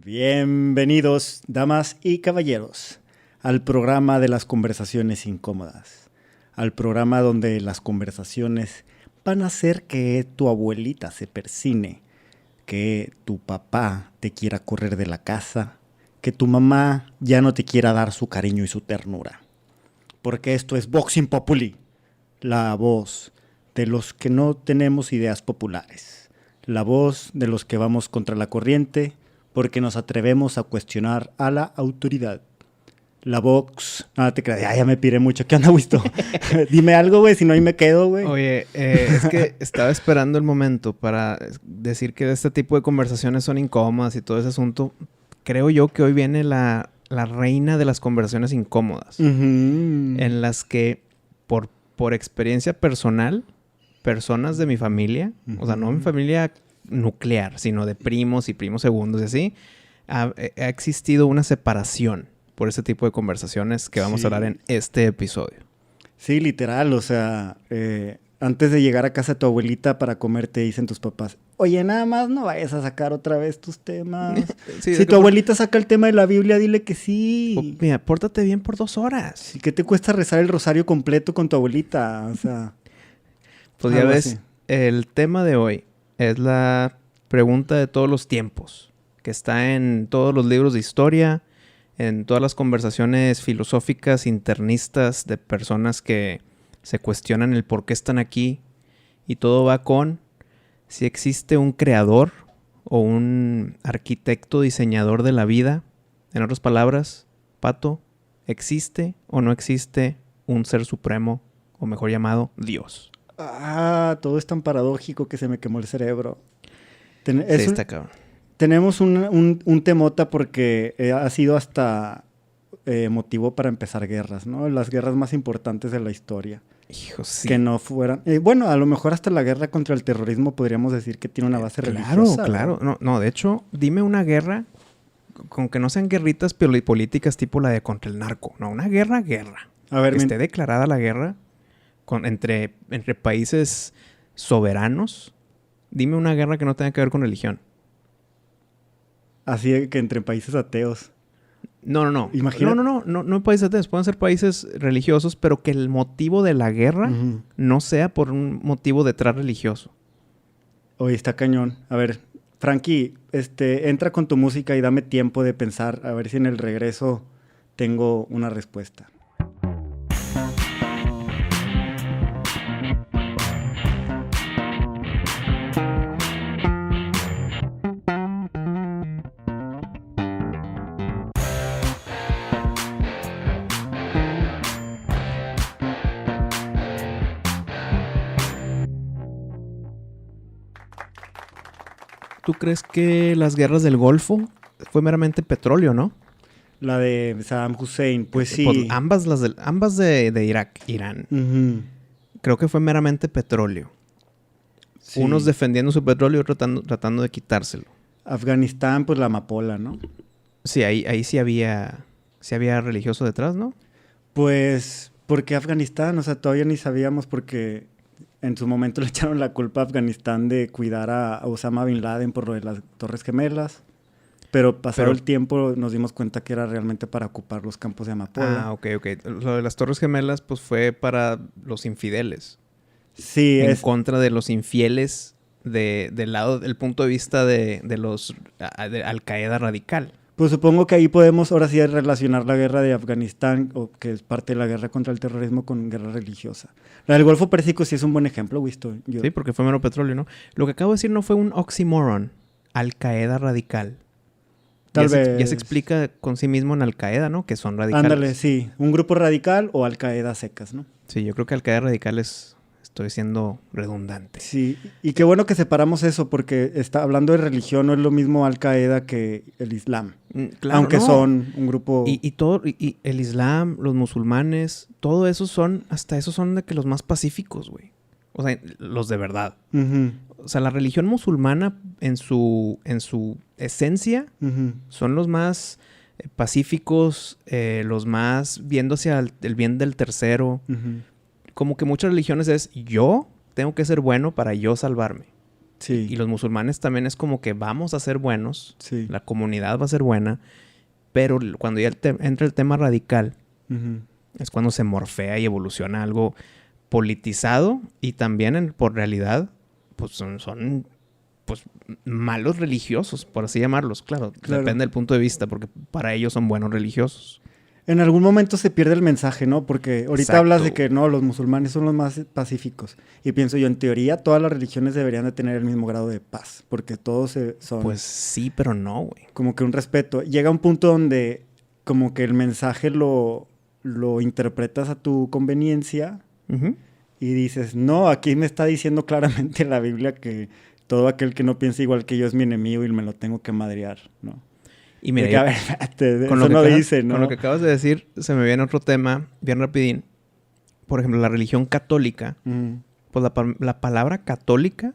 Bienvenidos, damas y caballeros, al programa de las conversaciones incómodas, al programa donde las conversaciones van a hacer que tu abuelita se persine, que tu papá te quiera correr de la casa, que tu mamá ya no te quiera dar su cariño y su ternura. Porque esto es Voxing Populi, la voz de los que no tenemos ideas populares, la voz de los que vamos contra la corriente porque nos atrevemos a cuestionar a la autoridad. La Vox... No te creas, ya me piré mucho. ¿Qué onda, Wisto? Dime algo, güey, si no ahí me quedo, güey. Oye, es que estaba esperando el momento para decir que este tipo de conversaciones son incómodas y todo ese asunto. Creo yo que hoy viene la reina de las conversaciones incómodas. En las que, por experiencia personal, personas de mi familia, o sea, no mi familia nuclear, sino de primos y primos segundos y así, ha existido una separación por ese tipo de conversaciones que vamos a hablar en este episodio. Sí, literal, o sea, antes de llegar a casa de tu abuelita para comer te dicen tus papás, oye, nada más no vayas a sacar otra vez tus temas. Sí, si tu abuelita saca el tema de la Biblia, dile que sí. Mira, pórtate bien por 2 horas. ¿Y qué te cuesta rezar el rosario completo con tu abuelita? O sea... Pues ya ves, el tema de hoy es la pregunta de todos los tiempos, que está en todos los libros de historia, en todas las conversaciones filosóficas internistas de personas que se cuestionan el por qué están aquí, y todo va con si existe un creador o un arquitecto diseñador de la vida. En otras palabras, Pato, ¿existe o no existe un ser supremo, o mejor llamado Dios? Todo es tan paradójico que se me quemó el cerebro. Sí, está cabrón. Tenemos un temota porque ha sido hasta motivo para empezar guerras, ¿no? Las guerras más importantes de la historia. Hijo, sí. Que no fueran... bueno, a lo mejor hasta la guerra contra el terrorismo podríamos decir que tiene una base religiosa. Claro. No, de hecho, dime una guerra con que no sean guerritas políticas tipo la de contra el narco. No, una guerra. A ver, que esté declarada la guerra entre países soberanos. Dime una guerra que no tenga que ver con religión. Así que entre países ateos. No. Imagínate. No países ateos. Pueden ser países religiosos, pero que el motivo de la guerra no sea por un motivo detrás religioso. Oye, está cañón. A ver, Frankie, entra con tu música y dame tiempo de pensar. A ver si en el regreso tengo una respuesta. ¿Tú crees que las guerras del Golfo fue meramente petróleo, no? La de Saddam Hussein, pues sí. Pues ambas de Irak, Irán. Creo que fue meramente petróleo. Sí. Unos defendiendo su petróleo y otros tratando de quitárselo. Afganistán, pues la amapola, ¿no? Sí, ahí sí había religioso detrás, ¿no? Pues, ¿por qué Afganistán? O sea, todavía ni sabíamos porque en su momento le echaron la culpa a Afganistán de cuidar a Osama Bin Laden por lo de las Torres Gemelas. Pero pasado el tiempo nos dimos cuenta que era realmente para ocupar los campos de amapola. Ok. Lo de las Torres Gemelas pues fue para los infieles. Sí. En contra de los infieles del lado, del punto de vista de los de Al-Qaeda radical. Pues supongo que ahí podemos ahora sí relacionar la guerra de Afganistán, o que es parte de la guerra contra el terrorismo, con guerra religiosa. La del Golfo Pérsico sí es un buen ejemplo, Winston. Sí, porque fue mero petróleo, ¿no? Lo que acabo de decir no fue un oxímoron. Al-Qaeda radical. Ya se explica con sí mismo en Al-Qaeda, ¿no? Que son radicales. Ándale, sí. Un grupo radical o Al-Qaeda secas, ¿no? Sí, yo creo que Al-Qaeda radical estoy siendo redundante. Sí, y qué bueno que separamos eso, porque hablando de religión no es lo mismo Al-Qaeda que el Islam. Claro, aunque son un grupo... Y el Islam, los musulmanes, todo eso son de que los más pacíficos, güey. O sea, los de verdad. O sea, la religión musulmana en su esencia son los más pacíficos, los más viendo hacia el bien del tercero. Como que muchas religiones es yo tengo que ser bueno para yo salvarme. Sí. Y los musulmanes también es como que vamos a ser buenos, Sí. la comunidad va a ser buena, pero cuando ya entra el tema radical, es cuando se morfea y evoluciona a algo politizado y también por realidad, pues son pues malos religiosos, por así llamarlos. Claro, depende del punto de vista, porque para ellos son buenos religiosos. En algún momento se pierde el mensaje, ¿no? Porque ahorita Exacto. hablas de que no, los musulmanes son los más pacíficos. Y pienso yo, en teoría, todas las religiones deberían de tener el mismo grado de paz, porque todos son... Pues sí, pero no, güey. Como que un respeto. Llega un punto donde como que el mensaje lo interpretas a tu conveniencia y dices, no, aquí me está diciendo claramente la Biblia que todo aquel que no piensa igual que yo es mi enemigo y me lo tengo que madrear, ¿no? Y mira, que, a ver, eso no dice, ¿no? Con lo que acabas de decir, se me viene otro tema bien rapidín. Por ejemplo, la religión católica. Pues la palabra católica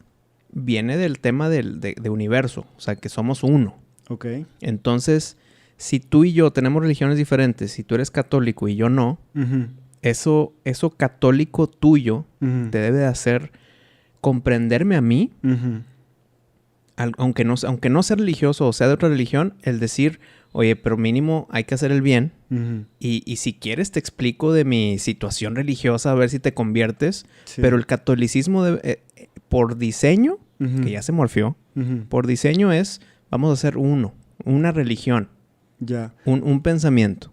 viene del tema de universo. O sea, que somos uno. Ok. Entonces, si tú y yo tenemos religiones diferentes, si tú eres católico y yo no, eso católico tuyo te debe de hacer comprenderme a mí, aunque no sea religioso o sea de otra religión, el decir, oye, pero mínimo hay que hacer el bien. Y si quieres te explico de mi situación religiosa a ver si te conviertes. Sí. Pero el catolicismo, por diseño, que ya se morfió, por diseño es, vamos a hacer una religión. Ya. Un pensamiento.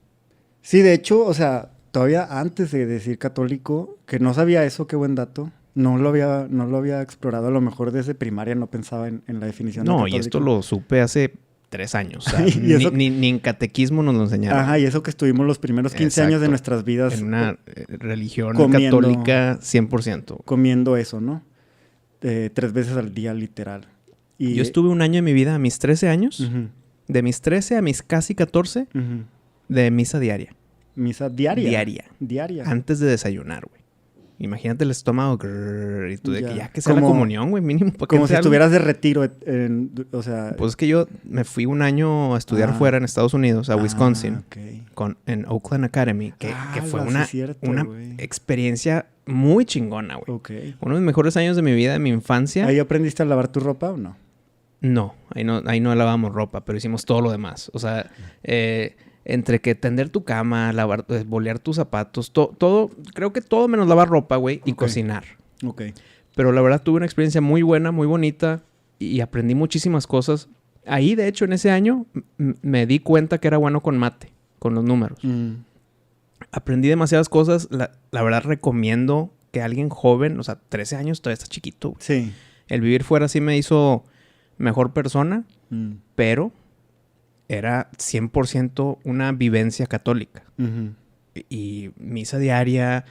Sí, de hecho, o sea, todavía antes de decir católico, que no sabía eso, qué buen dato. No lo había explorado. A lo mejor desde primaria no pensaba en la definición de católico. No, y esto lo supe hace 3 años. O sea, ni en catequismo nos lo enseñaron. Ajá, y eso que estuvimos los primeros 15 años de nuestras vidas. En una religión católica 100%. Comiendo eso, ¿no? 3 veces al día, literal. Y yo estuve un año de mi vida, a mis 13 años, de mis 13 a mis casi 14, de misa diaria. ¿Misa diaria? Diaria. Antes de desayunar, güey. Imagínate el estómago, y tú de que ya que sea la comunión, güey, mínimo. Como si estuvieras de retiro, o sea... Pues es que yo me fui un año a estudiar fuera en Estados Unidos, a Wisconsin, en Oakland Academy, que fue una experiencia muy chingona, güey. Okay. Uno de los mejores años de mi vida, de mi infancia. ¿Ahí aprendiste a lavar tu ropa o no? No, ahí no lavábamos ropa, pero hicimos todo lo demás. O sea, entre que tender tu cama, lavar, bolear tus zapatos, todo, creo que todo menos lavar ropa, güey, y cocinar. Ok. Pero la verdad tuve una experiencia muy buena, muy bonita y aprendí muchísimas cosas. Ahí, de hecho, en ese año me di cuenta que era bueno con mate, con los números. Aprendí demasiadas cosas. La verdad recomiendo que alguien joven, o sea, 13 años todavía está chiquito, güey. Sí. El vivir fuera sí me hizo mejor persona, pero era 100% una vivencia católica. Y misa diaria,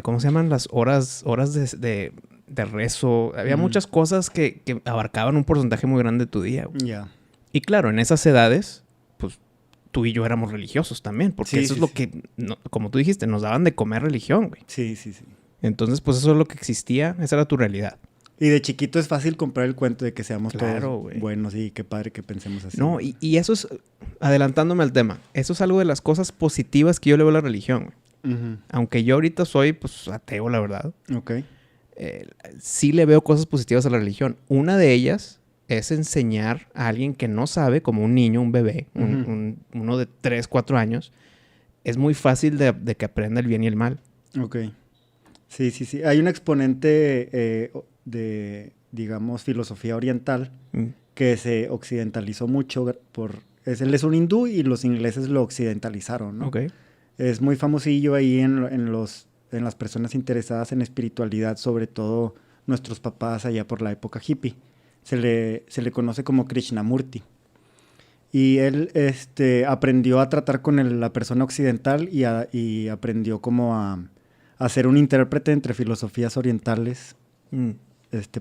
¿cómo se llaman? Las horas de rezo. Había muchas cosas que abarcaban un porcentaje muy grande de tu día. Ya. Y claro, en esas edades, pues tú y yo éramos religiosos también. Porque eso es lo que, como tú dijiste, nos daban de comer religión, güey. Sí. Entonces, pues eso es lo que existía. Esa era tu realidad. Y de chiquito es fácil comprar el cuento de que seamos todos buenos y qué padre que pensemos así. No, y eso es, adelantándome al tema, eso es algo de las cosas positivas que yo le veo a la religión. Aunque yo ahorita soy, pues, ateo, la verdad. Ok. Sí le veo cosas positivas a la religión. Una de ellas es enseñar a alguien que no sabe, como un niño, un bebé, uno de 3, 4 años. Es muy fácil de que aprenda el bien y el mal. Ok. Sí. Hay un exponente de, digamos, filosofía oriental que se occidentalizó mucho él es un hindú y los ingleses lo occidentalizaron, ¿no? Okay. Es muy famosillo ahí en las personas interesadas en espiritualidad, sobre todo nuestros papás allá por la época hippie. Se le conoce como Krishnamurti. Y él aprendió a tratar con la persona occidental y aprendió como a ser un intérprete entre filosofías orientales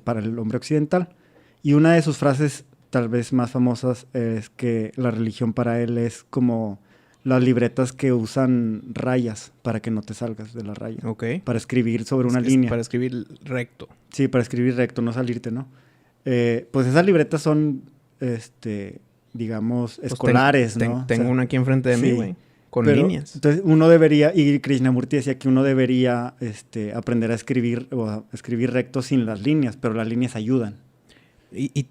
para el hombre occidental. Y una de sus frases tal vez más famosas es que la religión para él es como las libretas que usan rayas para que no te salgas de la raya. Okay. Para escribir sobre una línea. Para escribir recto. Sí, para escribir recto, no salirte, ¿no? Pues esas libretas son, digamos, pues escolares, ¿no? Tengo una aquí enfrente de mí, güey. con líneas. Entonces uno debería, y Krishnamurti decía que uno debería aprender a escribir o a escribir recto sin las líneas, pero las líneas ayudan. Y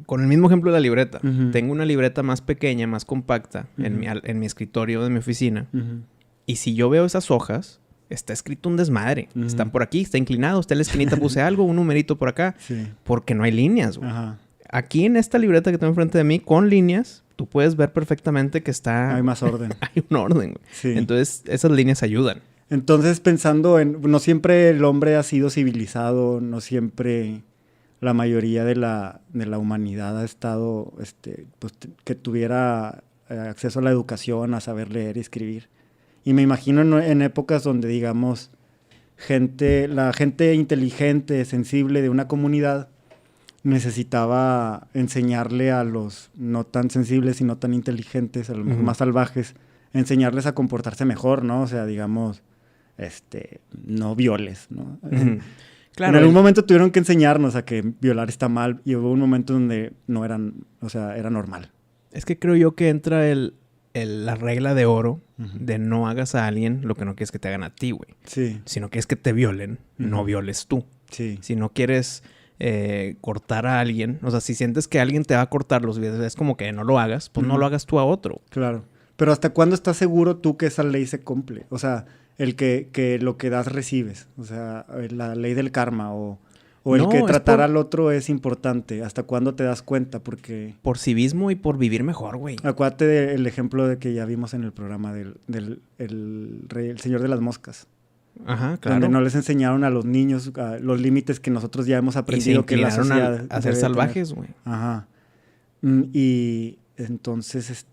con el mismo ejemplo de la libreta. Uh-huh. Tengo una libreta más pequeña, más compacta, uh-huh, en mi escritorio de mi oficina. Uh-huh. Y si yo veo esas hojas, está escrito un desmadre. Uh-huh. Están por aquí, está inclinado, está en la esquinita, puse algo, un numerito por acá. Sí. Porque no hay líneas, güey. Ajá. Aquí en esta libreta que tengo enfrente de mí, con líneas, tú puedes ver perfectamente que está... Hay más orden. Hay un orden, güey. Sí. Entonces, esas líneas ayudan. Entonces, pensando en... No siempre el hombre ha sido civilizado, no siempre la mayoría de la humanidad ha estado... pues, que tuviera acceso a la educación, a saber leer y escribir. Y me imagino en épocas donde, digamos, la gente inteligente, sensible de una comunidad necesitaba enseñarle a los no tan sensibles y no tan inteligentes, a los uh-huh, más salvajes, enseñarles a comportarse mejor, ¿no? O sea, digamos, no violes, ¿no? Uh-huh. Claro, en algún momento tuvieron que enseñarnos a que violar está mal y hubo un momento donde no eran, o sea, era normal. Es que creo yo que entra la regla de oro uh-huh, de no hagas a alguien lo que no quieres que te hagan a ti, güey. Sí. Si no quieres que te violen, uh-huh, no violes tú. Sí. Si no quieres cortar a alguien, o sea, si sientes que alguien te va a cortar los videos, es como que no lo hagas, pues uh-huh, no lo hagas tú a otro. Claro. Pero ¿hasta cuándo estás seguro tú que esa ley se cumple? O sea, el que lo que das recibes. O sea, la ley del karma o el No, que tratar al otro es importante. ¿Hasta cuándo te das cuenta? Porque... Por civismo y por vivir mejor, güey. Acuérdate del ejemplo de que ya vimos en el programa el Señor de las Moscas. Ajá, claro. Donde no les enseñaron a los niños los límites que nosotros ya hemos aprendido que la sociedad a ser salvajes, güey. Ajá. Y entonces,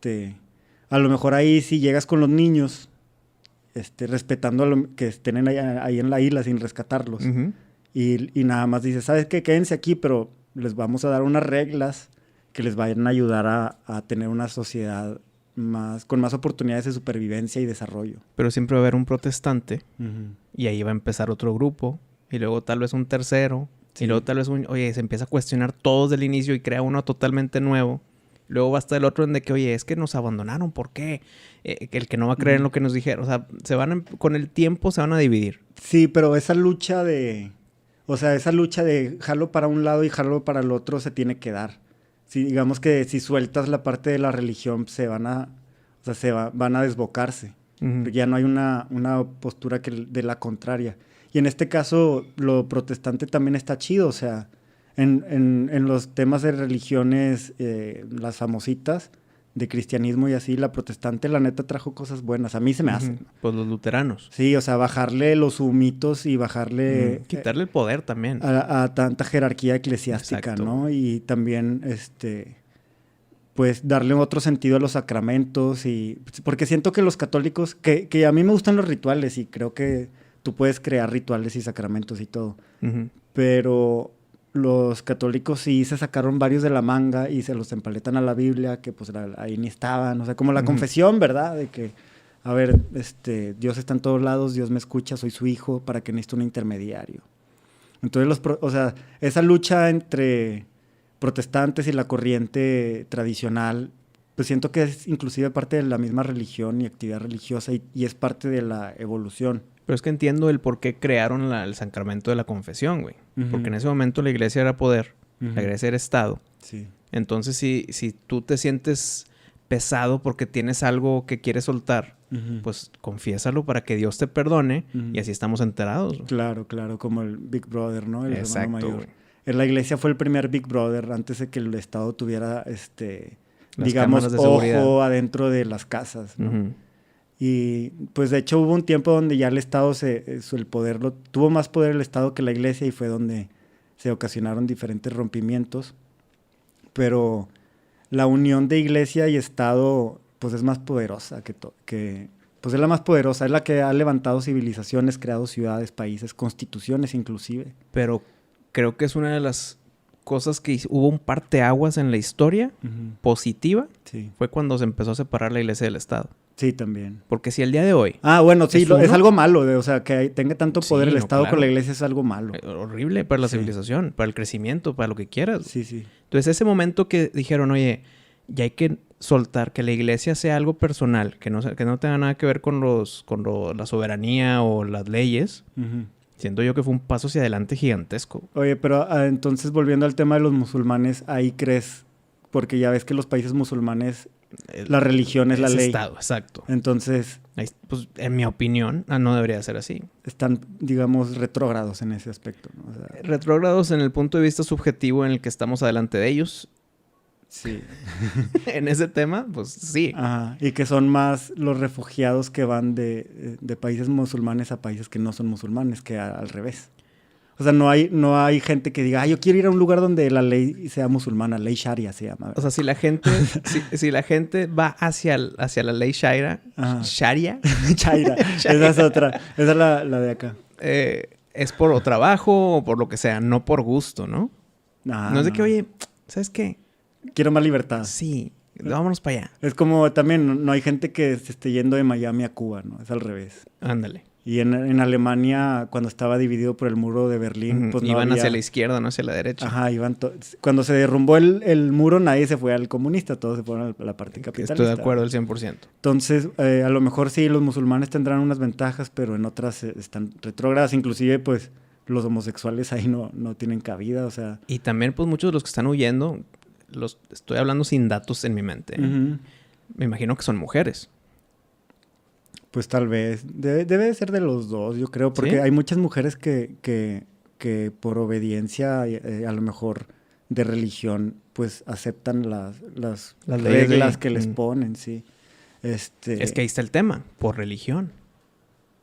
a lo mejor ahí si llegas con los niños, respetando que estén ahí en la isla sin rescatarlos. Uh-huh. Y nada más dices, ¿sabes qué? Quédense aquí, pero les vamos a dar unas reglas que les vayan a ayudar a tener una sociedad con más oportunidades de supervivencia y desarrollo. Pero siempre va a haber un protestante Uh-huh, y ahí va a empezar otro grupo y luego tal vez un tercero sí, y luego tal vez se empieza a cuestionar todos del inicio y crea uno totalmente nuevo. Luego va a estar el otro en de que, oye, es que nos abandonaron, ¿por qué? El que no va a creer en lo que nos dijeron. O sea, con el tiempo se van a dividir. Sí, pero esa lucha de jalo para un lado y jalo para el otro se tiene que dar. Sí, digamos que si sueltas la parte de la religión van a desbocarse. Uh-huh. Ya no hay una postura de la contraria. Y en este caso, lo protestante también está chido. O sea, en los temas de religiones, las famositas, de cristianismo y así, la protestante, la neta, trajo cosas buenas. A mí se me hacen. Pues los luteranos. Sí, o sea, bajarle los humitos y bajarle... quitarle el poder también. A tanta jerarquía eclesiástica, exacto, ¿no? Y también, pues, darle otro sentido a los sacramentos y... Porque siento que los católicos... Que a mí me gustan los rituales y creo que tú puedes crear rituales y sacramentos y todo. Uh-huh. Pero... Los católicos sí se sacaron varios de la manga y se los empaletan a la Biblia, que pues ahí ni estaban. O sea, como la uh-huh, confesión, ¿verdad? De que, a ver, Dios está en todos lados, Dios me escucha, soy su hijo, ¿para qué necesito un intermediario? Entonces, esa lucha entre protestantes y la corriente tradicional, pues siento que es inclusive parte de la misma religión y actividad religiosa y es parte de la evolución. Pero es que entiendo el por qué crearon el sacramento de la confesión, güey. Uh-huh. Porque en ese momento la iglesia era poder, uh-huh, la iglesia era Estado. Sí. Entonces, si tú te sientes pesado porque tienes algo que quieres soltar, uh-huh, pues confiésalo para que Dios te perdone, uh-huh, y así estamos enterados. ¿No? Claro, como el Big Brother, ¿no? El exacto, hermano mayor. En la iglesia fue el primer Big Brother antes de que el Estado tuviera, digamos, ojo adentro de las casas, ¿no? Uh-huh. Y pues de hecho hubo un tiempo donde ya el Estado tuvo más poder el Estado que la iglesia y fue donde se ocasionaron diferentes rompimientos. Pero la unión de iglesia y Estado pues es más poderosa pues es la más poderosa, es la que ha levantado civilizaciones, creado ciudades, países, constituciones inclusive. Pero creo que es una de las cosas que hubo un parteaguas en la historia, uh-huh, positiva, sí, fue cuando se empezó a separar la iglesia del Estado. Sí, también. Porque si el día de hoy... bueno, sí, es algo malo. O sea, que tenga tanto poder el Estado con la iglesia es algo malo. Horrible para la civilización, para el crecimiento, para lo que quieras. Sí, sí. Entonces, ese momento que dijeron, oye, ya hay que soltar, que la iglesia sea algo personal, que no tenga nada que ver con la soberanía o las leyes, siento yo que fue un paso hacia adelante gigantesco. Oye, pero entonces volviendo al tema de los musulmanes, ahí crees, porque ya ves que los países musulmanes, la religión es la ley. Estado, exacto. Entonces, pues en mi opinión, no debería ser así. Están, digamos, retrógrados en ese aspecto, ¿no? O sea, retrógrados en el punto de vista subjetivo en el que estamos adelante de ellos. Sí. En ese tema, pues sí. Ajá. Y que son más los refugiados que van de países musulmanes a países que no son musulmanes, que al revés. O sea, no hay gente que diga, yo quiero ir a un lugar donde la ley sea musulmana, ley sharia se llama. O sea, si la gente, si la gente va hacia la ley sharia, Sharia, esa es otra, esa es la de acá. Es por trabajo o por lo que sea, no por gusto, ¿no? No es de que, oye, ¿sabes qué? Quiero más libertad. Sí, vámonos para allá. Es como también, no hay gente que se esté yendo de Miami a Cuba, ¿no? Es al revés. Ándale. Y en Alemania, cuando estaba dividido por el muro de Berlín, pues no iban había... hacia la izquierda, no hacia la derecha. Ajá, cuando se derrumbó el muro, nadie se fue al comunista, todos se fueron a la parte capitalista. Estoy de acuerdo al 100%. Entonces, a lo mejor sí, los musulmanes tendrán unas ventajas, pero en otras están retrógradas. Inclusive, pues, los homosexuales ahí no tienen cabida, o sea... Y también, pues, muchos de los que están huyendo, estoy hablando sin datos en mi mente. Me imagino que son mujeres. Pues tal vez. Debe de ser de los dos, yo creo. Porque hay muchas mujeres que por obediencia, a lo mejor de religión, pues aceptan las reglas que les ponen, sí. Es que ahí está el tema. Por religión.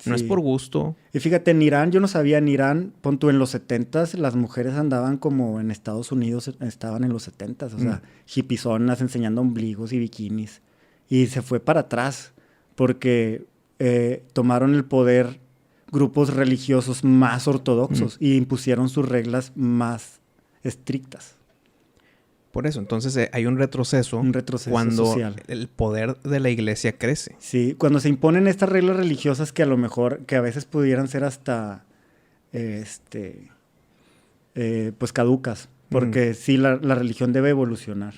No es por gusto. Y fíjate, en Irán, yo no sabía, en Irán, pon tú, en los 70s, las mujeres andaban como en Estados Unidos, estaban en los 70s. O sea, hippizonas enseñando ombligos y bikinis. Y se fue para atrás porque... tomaron el poder grupos religiosos más ortodoxos y impusieron sus reglas más estrictas. Por eso, entonces hay un retroceso cuando social. El poder de la iglesia crece. Sí, cuando se imponen estas reglas religiosas que a lo mejor, que a veces pudieran ser hasta, pues caducas, porque sí, la religión debe evolucionar.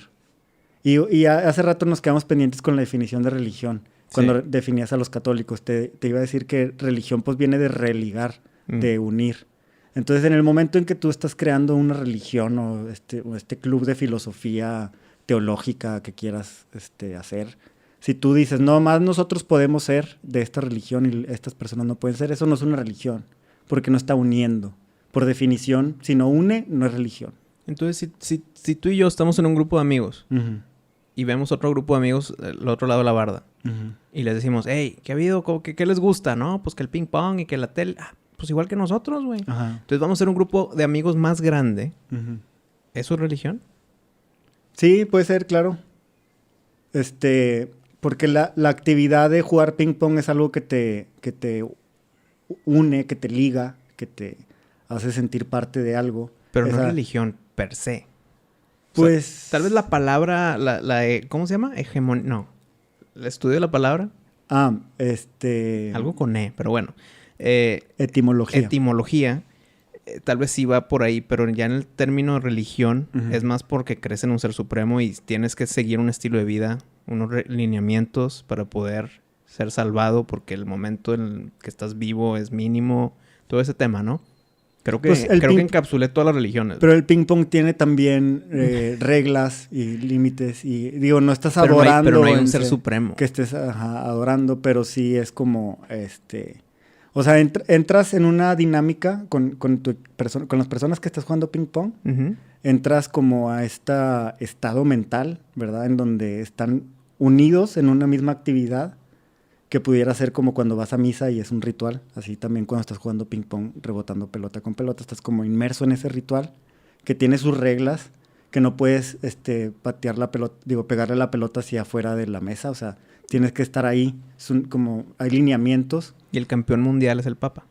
Y hace rato nos quedamos pendientes con la definición de religión. Cuando definías a los católicos, te iba a decir que religión pues viene de religar, de unir. Entonces, en el momento en que tú estás creando una religión o este club de filosofía teológica que quieras hacer, si tú dices, no, más nosotros podemos ser de esta religión y estas personas no pueden ser, eso no es una religión, porque no está uniendo. Por definición, si no une, no es religión. Entonces, si tú y yo estamos en un grupo de amigos y vemos otro grupo de amigos al otro lado de la barda, y les decimos, hey, ¿qué ha habido? ¿Qué les gusta? No, pues que el ping pong y que la tele... pues igual que nosotros, güey. Entonces vamos a ser un grupo de amigos más grande. ¿Eso es religión? Sí, puede ser, claro. Porque la actividad de jugar ping pong es algo que te une, que te liga, que te hace sentir parte de algo. Pero no es religión per se. Pues... O sea, tal vez la palabra, ¿cómo se llama? No. ¿El estudio de la palabra? Algo con pero bueno. Etimología. Tal vez sí va por ahí, pero ya en el término religión es más porque crees en un ser supremo y tienes que seguir un estilo de vida, unos lineamientos para poder ser salvado porque el momento en el que estás vivo es mínimo. Todo ese tema, ¿no? Creo que encapsulé todas las religiones. Pero el ping pong tiene también reglas y límites. Y digo, no estás adorando. Pero no hay un ser supremo. Que estés adorando, pero sí es como... O sea, entras en una dinámica con las personas que estás jugando ping pong. Entras como a este estado mental, ¿verdad? En donde están unidos en una misma actividad. Que pudiera ser como cuando vas a misa y es un ritual. Así también cuando estás jugando ping pong, rebotando pelota con pelota, estás como inmerso en ese ritual que tiene sus reglas, que no puedes patear la pelota, pegarle la pelota hacia afuera de la mesa. O sea, tienes que estar ahí. Hay lineamientos. Y el campeón mundial es el Papa.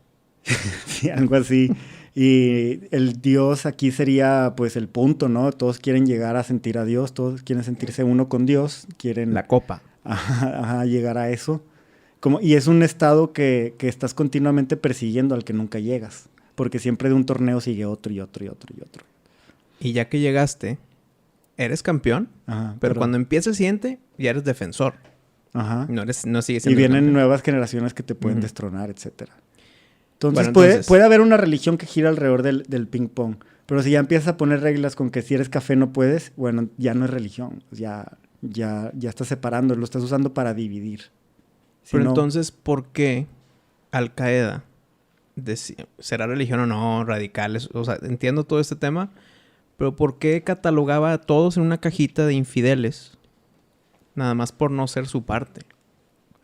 Sí, algo así. Y el Dios aquí sería pues el punto, ¿no? Todos quieren llegar a sentir a Dios, todos quieren sentirse uno con Dios, quieren... La copa. Llegar a eso. Y es un estado que estás continuamente persiguiendo al que nunca llegas. Porque siempre de un torneo sigue otro y otro y otro y otro. Y ya que llegaste, eres campeón, Ajá, pero cuando empieza el siguiente, ya eres defensor. Ajá. No sigues siendo Y vienen campeón. nuevas generaciones que te pueden destronar, etcétera. Entonces, Bueno, puede haber una religión que gira alrededor del ping pong. Pero si ya empiezas a poner reglas con que si eres café no puedes, bueno, ya no es religión. Ya estás separando, lo estás usando para dividir. Pero entonces, ¿por qué Al Qaeda, será religión o no, radicales? O sea, entiendo todo este tema, pero ¿por qué catalogaba a todos en una cajita de infieles? Nada más por no ser su parte.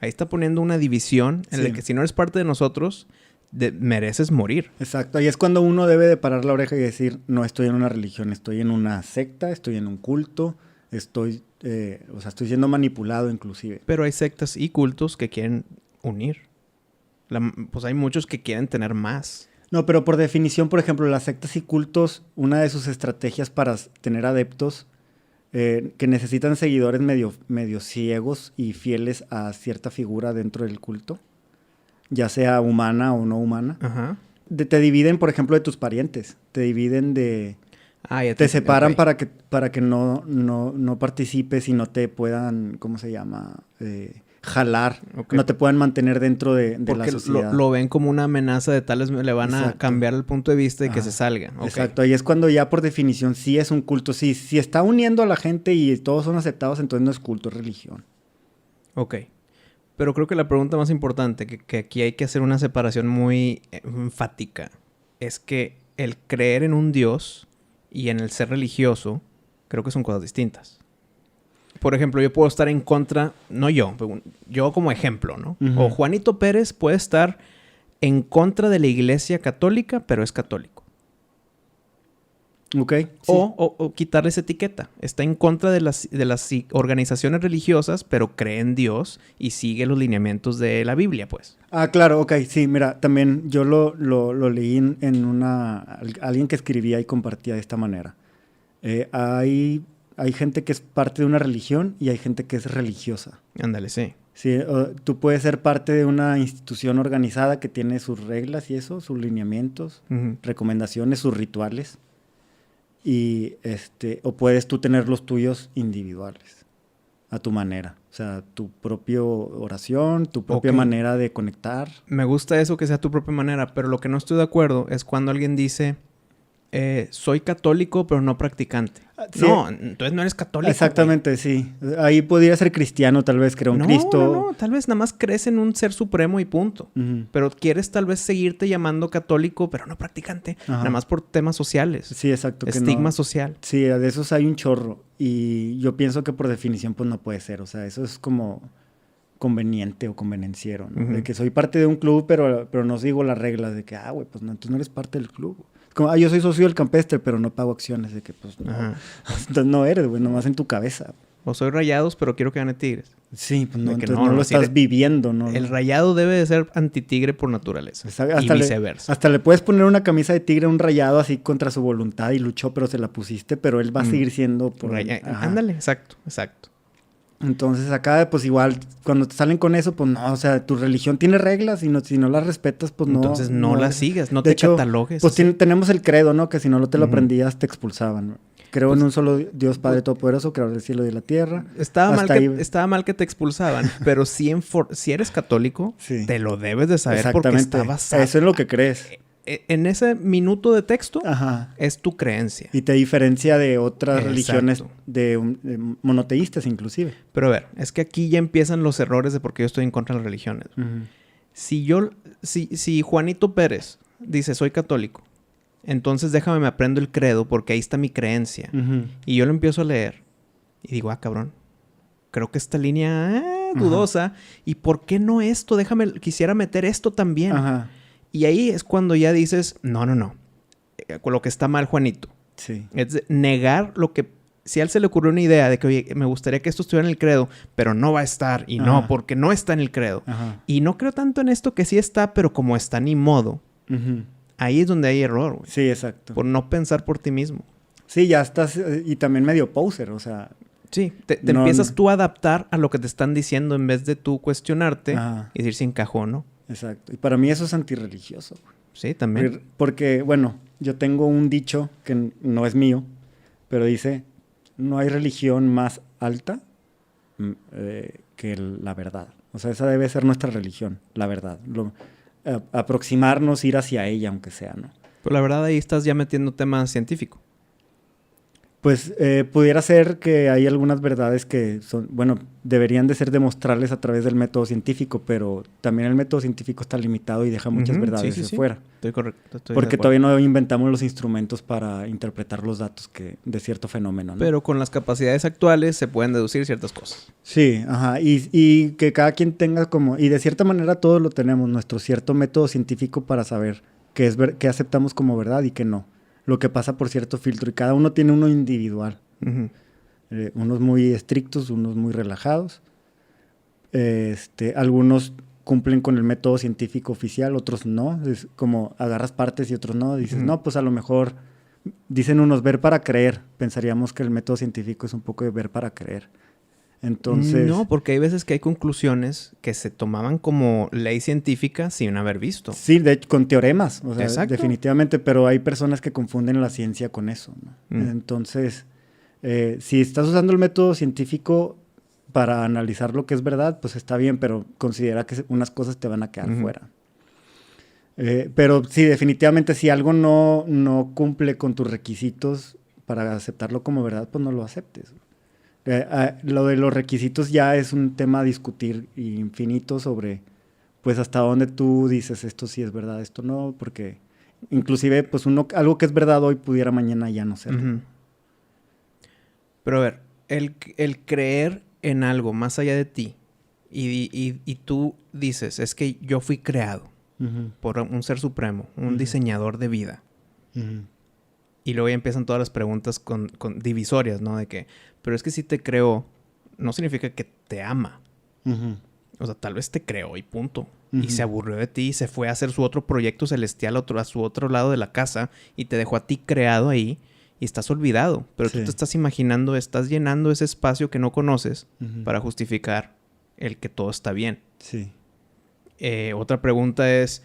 Ahí está poniendo una división en la que si no eres parte de nosotros, mereces morir. Exacto. Ahí es cuando uno debe de parar la oreja y decir, no estoy en una religión, estoy en una secta, estoy en un culto, estoy siendo manipulado inclusive. Pero hay sectas y cultos que quieren unir. Pues hay muchos que quieren tener más. No, pero por definición, por ejemplo, las sectas y cultos, una de sus estrategias para tener adeptos que necesitan seguidores medio ciegos y fieles a cierta figura dentro del culto, ya sea humana o no humana, Ajá. Te dividen, por ejemplo, de tus parientes. Te dividen de... te separan para que no participes y no te puedan, ¿cómo se llama? Jalar. Okay. No te puedan mantener dentro de la sociedad. Porque lo ven como una amenaza de tales le van a cambiar el punto de vista y que se salgan. Okay. Exacto. Ahí es cuando ya por definición sí es un culto. Sí, si está uniendo a la gente y todos son aceptados, entonces no es culto, es religión. Ok. Pero creo que la pregunta más importante, que aquí hay que hacer una separación muy enfática, es que el creer en un Dios y en el ser religioso, creo que son cosas distintas. Por ejemplo, yo puedo estar en contra, no yo como ejemplo, ¿no? Uh-huh. O Juanito Pérez puede estar en contra de la Iglesia Católica, pero es católico. Ok. Sí. O quitarle esa etiqueta. Está en contra de las organizaciones religiosas, pero cree en Dios y sigue los lineamientos de la Biblia, pues. Ah, claro, ok. Sí, mira, también yo lo leí en alguien que escribía y compartía de esta manera. Hay gente que es parte de una religión y hay gente que es religiosa. Ándale, sí. Sí, tú puedes ser parte de una institución organizada que tiene sus reglas y eso, sus lineamientos, recomendaciones, sus rituales. Y o puedes tú tener los tuyos individuales, a tu manera. O sea, tu propia oración, tu propia manera de conectar. Me gusta eso que sea tu propia manera, pero lo que no estoy de acuerdo es cuando alguien dice... soy católico, pero no practicante. Sí. No, entonces no eres católico. Exactamente, sí. Ahí podría ser cristiano, tal vez, creo en Cristo. No, tal vez nada más crees en un ser supremo y punto. Uh-huh. Pero quieres tal vez seguirte llamando católico, pero no practicante. Ajá. Nada más por temas sociales. Sí, exacto. Estigma social. Sí, de esos hay un chorro. Y yo pienso que por definición, pues no puede ser. O sea, eso es como conveniente o convenenciero, ¿no? Uh-huh. De que soy parte de un club, pero no sigo las reglas. De que, güey, pues no, entonces no eres parte del club. Como, yo soy socio del Campestre, pero no pago acciones. De que, pues, no. Entonces no eres, güey, nomás en tu cabeza. O soy Rayados, pero quiero que gane Tigres. Sí, pues no, entonces no lo estás viviendo, ¿no? El Rayado debe de ser anti-tigre por naturaleza. Y viceversa. Hasta le puedes poner una camisa de tigre a un Rayado así contra su voluntad y luchó, pero se la pusiste, pero él va a seguir siendo... Ándale, exacto. Entonces acá, pues igual, cuando te salen con eso, pues no, o sea, tu religión tiene reglas y si no las respetas, pues no. Entonces no las sigas, no te catalogues. Pues tenemos el credo, ¿no? Que si no te lo aprendías, te expulsaban. Creo en un solo Dios Padre Todopoderoso, creador del cielo y de la tierra. Estaba mal que te expulsaban, pero si eres católico, te lo debes de saber porque está basado. Eso es lo que crees. En ese minuto de texto es tu creencia. Y te diferencia de otras religiones, de monoteístas inclusive. Pero a ver, es que aquí ya empiezan los errores de por qué yo estoy en contra de las religiones. Uh-huh. Si Juanito Pérez dice soy católico, entonces déjame me aprendo el credo porque ahí está mi creencia. Uh-huh. Y yo lo empiezo a leer y digo, cabrón, creo que esta línea dudosa. ¿Y por qué no esto? Quisiera meter esto también. Ajá. Y ahí es cuando ya dices, no. Con lo que está mal, Juanito. Sí. Es negar lo que... Si a él se le ocurrió una idea de que, oye, me gustaría que esto estuviera en el credo, pero no va a estar. Y no, porque no está en el credo. Ajá. Y no creo tanto en esto que sí está, pero como está ni modo. Uh-huh. Ahí es donde hay error, güey. Sí, exacto. Por no pensar por ti mismo. Sí, ya estás... Y también medio poser, o sea... Sí, te empiezas tú a adaptar a lo que te están diciendo en vez de tú cuestionarte y decir si encajó o no. Exacto. Y para mí eso es antirreligioso. Sí, también. Porque, bueno, yo tengo un dicho que no es mío, pero dice, no hay religión más alta que la verdad. O sea, esa debe ser nuestra religión, la verdad. Aproximarnos, ir hacia ella, aunque sea, ¿no? Pero la verdad ahí estás ya metiendo tema científico. Pues pudiera ser que hay algunas verdades que son, bueno, deberían de ser demostrables a través del método científico, pero también el método científico está limitado y deja muchas verdades fuera. Estoy correcto. Porque todavía no inventamos los instrumentos para interpretar los datos de cierto fenómeno, ¿no? Pero con las capacidades actuales se pueden deducir ciertas cosas. Sí, ajá. Y que cada quien tenga como... Y de cierta manera todos lo tenemos, nuestro cierto método científico para saber qué aceptamos como verdad y qué no. Lo que pasa por cierto filtro. Y cada uno tiene uno individual. Unos muy estrictos, unos muy relajados. Algunos cumplen con el método científico oficial, otros no. Es como agarras partes y otros no. Dices, no, pues a lo mejor... Dicen unos ver para creer. Pensaríamos que el método científico es un poco de ver para creer. Entonces... No, porque hay veces que hay conclusiones que se tomaban como ley científica sin haber visto. Sí, de hecho, con teoremas. O sea, exacto. Definitivamente. Pero hay personas que confunden la ciencia con eso, ¿no? Entonces, si estás usando el método científico para analizar lo que es verdad, pues está bien, pero considera que unas cosas te van a quedar fuera. Pero sí, definitivamente, si algo no cumple con tus requisitos para aceptarlo como verdad, pues no lo aceptes. Lo de los requisitos ya es un tema a discutir infinito sobre, pues, hasta dónde tú dices esto sí es verdad, esto no, porque inclusive, pues, algo que es verdad hoy pudiera mañana ya no serlo. Pero a ver, el creer en algo más allá de ti y tú dices, es que yo fui creado por un ser supremo, un diseñador de vida. Y luego ya empiezan todas las preguntas con divisorias, ¿no? De que, pero es que si te creó, no significa que te ama. O sea, tal vez te creó y punto. Y se aburrió de ti y se fue a hacer su otro proyecto celestial a su otro lado de la casa y te dejó a ti creado ahí y estás olvidado. Pero tú te estás imaginando, estás llenando ese espacio que no conoces para justificar el que todo está bien. Sí. Otra pregunta es,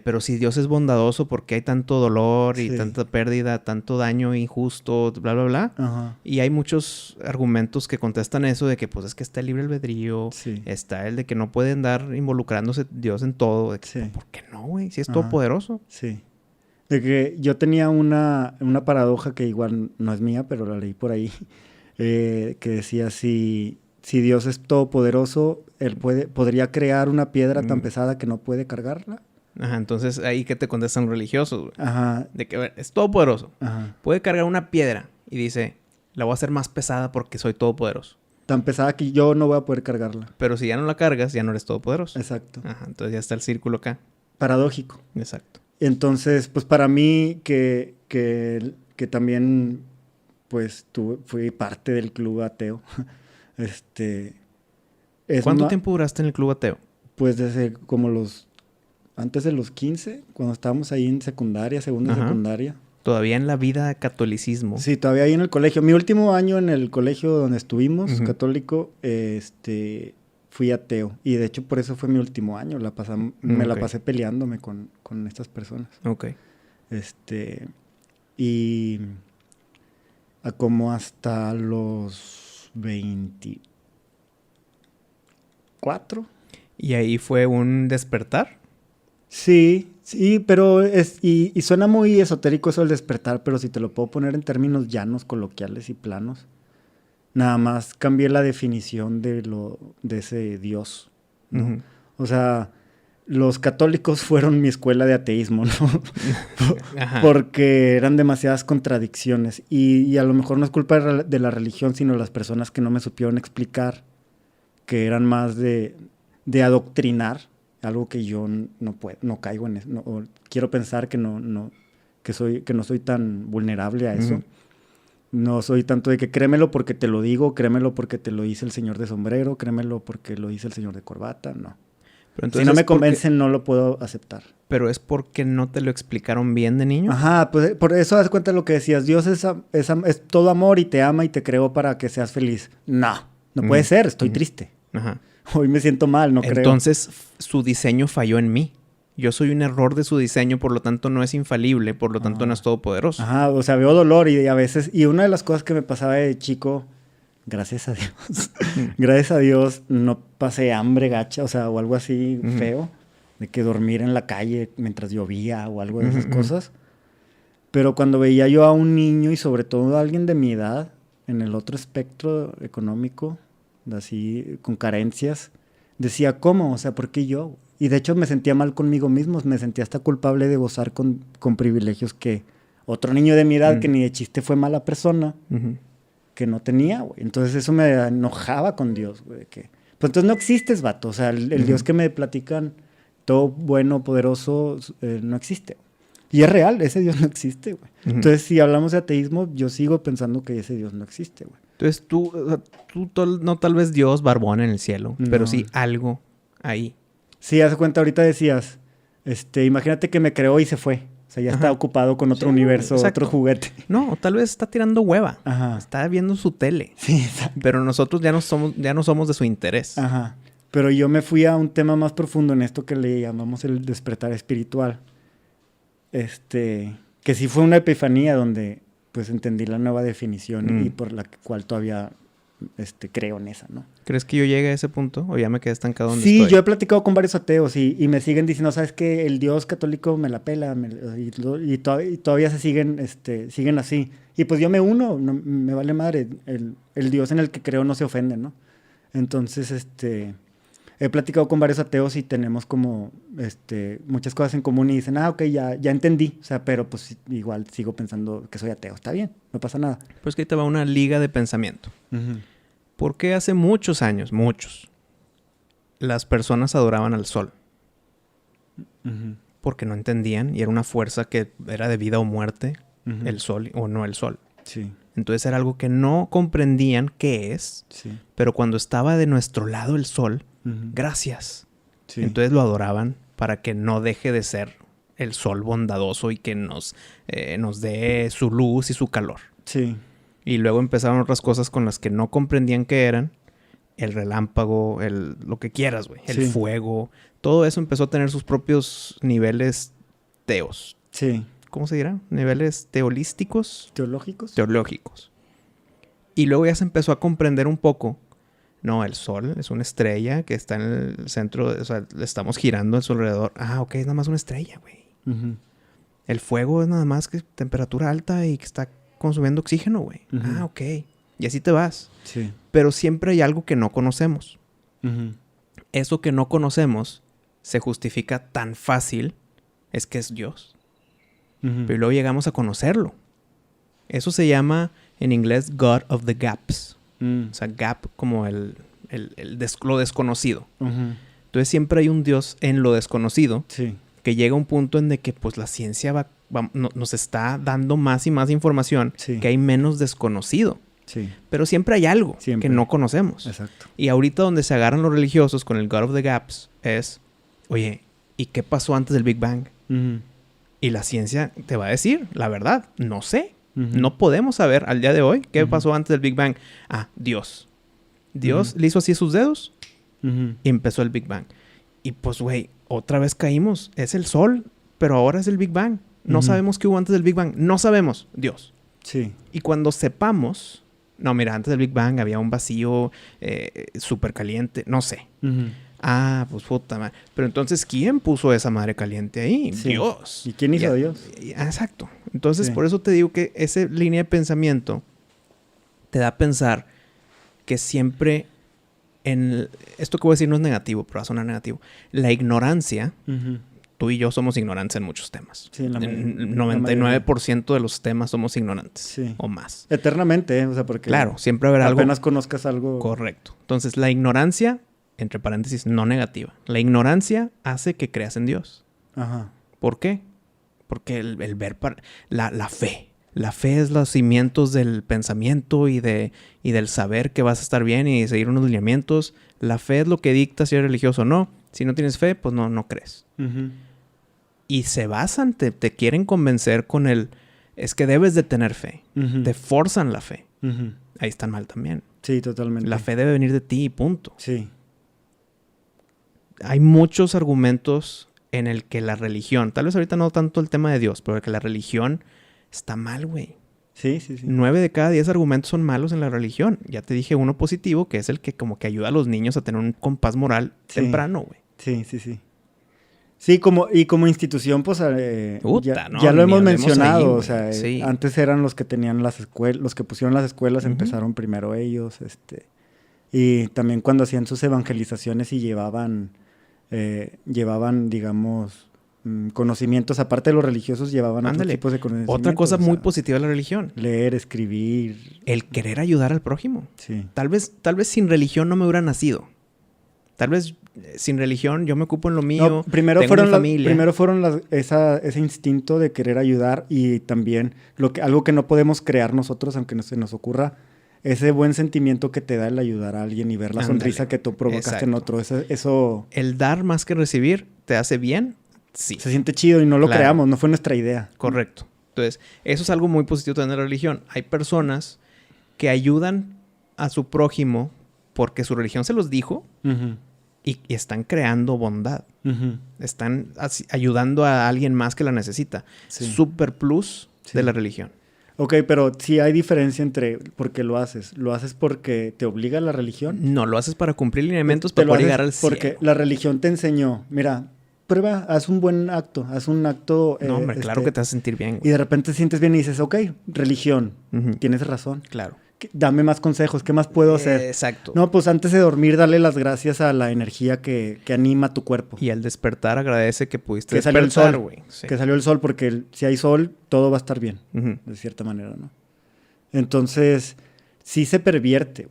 pero si Dios es bondadoso, ¿por qué hay tanto dolor y tanta pérdida, tanto daño injusto, bla, bla, bla? Y hay muchos argumentos que contestan eso de que pues es que está el libre albedrío, está el de que no puede andar involucrándose Dios en todo. De que, ¿por qué no, güey? Si es todopoderoso. Sí. De que yo tenía una paradoja que igual no es mía, pero la leí por ahí, que decía, si Dios es todopoderoso, Él podría crear una piedra tan pesada que no puede cargarla. Ajá, entonces ahí que te contestan religiosos, güey. Ajá. De que, a ver, es todopoderoso. Ajá. Puede cargar una piedra y dice, la voy a hacer más pesada porque soy todopoderoso. Tan pesada que yo no voy a poder cargarla. Pero si ya no la cargas, ya no eres todopoderoso. Exacto. Ajá, entonces ya está el círculo acá. Paradójico. Exacto. Entonces, pues para mí que también, pues, fui parte del club ateo. ¿Cuánto tiempo duraste en el club ateo? Pues desde antes de los 15, cuando estábamos ahí en secundaria, segunda secundaria. Todavía en la vida catolicismo. Sí, todavía ahí en el colegio. Mi último año en el colegio donde estuvimos, católico, fui ateo. Y de hecho por eso fue mi último año. Me la pasé peleándome con estas personas. Ok. Y como hasta los 24. ¿Y ahí fue un despertar? Sí, pero y suena muy esotérico eso del despertar, pero si te lo puedo poner en términos llanos, coloquiales y planos, nada más cambié la definición de ese Dios, ¿no? O sea, los católicos fueron mi escuela de ateísmo, ¿no? Porque eran demasiadas contradicciones y a lo mejor no es culpa de la religión, sino las personas que no me supieron explicar, que eran más de adoctrinar, algo que yo no caigo en eso, o quiero pensar que no soy tan vulnerable a eso. No soy tanto de que créemelo porque te lo digo, créemelo porque te lo dice el señor de sombrero, créemelo porque lo dice el señor de corbata, no. Pero entonces, si no me convencen, no lo puedo aceptar. ¿Pero es porque no te lo explicaron bien de niño? Ajá, pues por eso das cuenta de lo que decías. Dios es todo amor y te ama y te creó para que seas feliz. No puede ser, estoy triste. Ajá. Hoy me siento mal, no creo. Entonces, su diseño falló en mí. Yo soy un error de su diseño, por lo tanto no es infalible, por lo tanto no es todopoderoso. Ajá, o sea, veo dolor y a veces... Y una de las cosas que me pasaba de chico, gracias a Dios, gracias a Dios, no pasé hambre gacha, o sea, o algo así feo, de que dormir en la calle mientras llovía o algo de esas cosas. Pero cuando veía yo a un niño y sobre todo a alguien de mi edad, en el otro espectro económico, así, con carencias, decía, ¿cómo? O sea, ¿por qué yo? Y de hecho me sentía mal conmigo mismo, me sentía hasta culpable de gozar con privilegios que otro niño de mi edad, que ni de chiste fue mala persona, que no tenía, güey. Entonces eso me enojaba con Dios, güey. Que, pues entonces no existes, vato. O sea, el Dios que me platican, todo bueno, poderoso, no existe. Y es real, ese Dios no existe, güey. Entonces, si hablamos de ateísmo, yo sigo pensando que ese Dios no existe, güey. Entonces tú no tal vez Dios barbón en el cielo, pero sí algo ahí. Sí, haz cuenta, ahorita decías, imagínate que me creó y se fue. O sea, ya está ocupado con otro universo, otro juguete. No, tal vez está tirando hueva. Ajá. Está viendo su tele. Sí, exacto. Pero nosotros ya no somos de su interés. Ajá. Pero yo me fui a un tema más profundo en esto que le llamamos el despertar espiritual. Que sí fue una epifanía donde pues entendí la nueva definición y por la cual todavía creo en esa, ¿no? ¿Crees que yo llegue a ese punto o ya me quedé estancado donde Sí, estoy? yo he platicado con varios ateos y me siguen diciendo, ¿sabes qué? El Dios católico me la pela y todavía se siguen así. Y pues yo me uno, no, me vale madre. El Dios en el que creo no se ofende, ¿no? Entonces, he platicado con varios ateos y tenemos como muchas cosas en común y dicen, ok, ya entendí. O sea, pero pues igual sigo pensando que soy ateo. Está bien, no pasa nada. Pues que ahí te va una liga de pensamiento. ¿Por qué hace muchos años, las personas adoraban al sol? Porque no entendían y era una fuerza que era de vida o muerte, el sol o no el sol. Sí. Entonces era algo que no comprendían qué es, pero cuando estaba de nuestro lado el sol, gracias. Sí. Entonces lo adoraban para que no deje de ser el sol bondadoso y que nos dé su luz y su calor. Sí. Y luego empezaron otras cosas con las que no comprendían qué eran. El relámpago, lo que quieras, güey. El fuego. Todo eso empezó a tener sus propios niveles teos. Sí. ¿Cómo se dirá? Niveles teolísticos. ¿Teológicos? Teológicos. Y luego ya se empezó a comprender un poco. No, el sol es una estrella que está en el centro. O sea, le estamos girando a su alrededor. Ah, ok, es nada más una estrella, güey. El fuego es nada más que temperatura alta y que está consumiendo oxígeno, güey. Ah, ok. Y así te vas. Sí. Pero siempre hay algo que no conocemos. Eso que no conocemos se justifica tan fácil. Es que es Dios. Pero luego llegamos a conocerlo. Eso se llama en inglés God of the Gaps. O sea, gap como lo desconocido. Entonces siempre hay un Dios en lo desconocido. Sí. Que llega a un punto en de que pues la ciencia nos está dando más y más información. Que hay menos desconocido. Sí. Pero siempre hay algo que no conocemos. Exacto. Y ahorita donde se agarran los religiosos con el God of the Gaps es, oye, ¿y qué pasó antes del Big Bang? Y la ciencia te va a decir, la verdad, no sé. No podemos saber al día de hoy qué pasó antes del Big Bang. Ah, Dios. Dios le hizo así sus dedos y empezó el Big Bang. Y pues, güey, otra vez caímos. Es el sol, pero ahora es el Big Bang. No sabemos qué hubo antes del Big Bang. No sabemos. Dios. Sí. Y cuando sepamos... No, mira, antes del Big Bang había un vacío súper caliente. No sé. Ah, pues puta madre. Pero entonces, ¿quién puso esa madre caliente ahí? Sí. Dios. ¿Y quién hizo a Dios? Exacto. Entonces, por eso te digo que esa línea de pensamiento te da a pensar que siempre esto que voy a decir no es negativo, pero va a sonar negativo. La ignorancia... Tú y yo somos ignorantes en muchos temas. Sí, el 99% de los temas somos ignorantes. Sí. O más. Eternamente, o sea, porque... Claro, siempre habrá algo... Apenas conozcas algo... Correcto. Entonces, la ignorancia, entre paréntesis, no negativa. La ignorancia hace que creas en Dios. Ajá. ¿Por qué? Porque el ver... La fe. La fe es los cimientos del pensamiento y del saber que vas a estar bien y seguir unos lineamientos. La fe es lo que dicta si eres religioso o no. Si no tienes fe, pues no crees. Y se basan, te quieren convencer con es que debes de tener fe. Te forzan la fe. Ahí están mal también. Sí, totalmente. La fe debe venir de ti y punto. Sí. Hay muchos argumentos en el que la religión, tal vez ahorita no tanto el tema de Dios, pero que la religión está mal, güey. Sí, sí, sí. 9 de cada 10 argumentos son malos en la religión. Ya te dije uno positivo, que es el que como que ayuda a los niños a tener un compás moral temprano, güey. Sí, sí, sí. Sí, como institución, pues ya lo hemos mencionado. Ahí, o sea, sí. Antes eran los que tenían las escuelas, los que pusieron las escuelas, empezaron primero ellos, y también cuando hacían sus evangelizaciones y llevaban, digamos, conocimientos, aparte de los religiosos, llevaban otros tipos de conocimientos. Otra cosa muy positiva de la religión. Leer, escribir. El querer ayudar al prójimo. Sí. Tal vez sin religión no me hubiera nacido. Tal vez sin religión yo me ocupo en lo mío. No, primero fueron ese instinto de querer ayudar y también algo que no podemos crear nosotros, aunque no se nos ocurra, ese buen sentimiento que te da el ayudar a alguien y ver la sonrisa que tú provocaste en otro. Eso... El dar más que recibir te hace bien. Sí. Se siente chido y no lo creamos, no fue nuestra idea. Correcto. Entonces, eso es algo muy positivo también de la religión. Hay personas que ayudan a su prójimo porque su religión se los dijo. Y están creando bondad. Están ayudando a alguien más que la necesita. Sí. Super plus de la religión. Ok, pero sí hay diferencia entre por qué lo haces. ¿Lo haces porque te obliga la religión? No, lo haces para cumplir lineamientos para poder llegar al cielo. Porque la religión te enseñó, mira, prueba, haz un buen acto, haz un acto... No, hombre, claro que te vas a sentir bien, güey. Y de repente te sientes bien y dices, ok, religión, tienes razón. Claro. Dame más consejos, ¿qué más puedo hacer? Exacto. No, pues antes de dormir, dale las gracias a la energía que anima tu cuerpo. Y al despertar, agradece que pudiste despertar, güey. Sí. Que salió el sol, porque si hay sol, todo va a estar bien, de cierta manera, ¿no? Entonces, sí se pervierte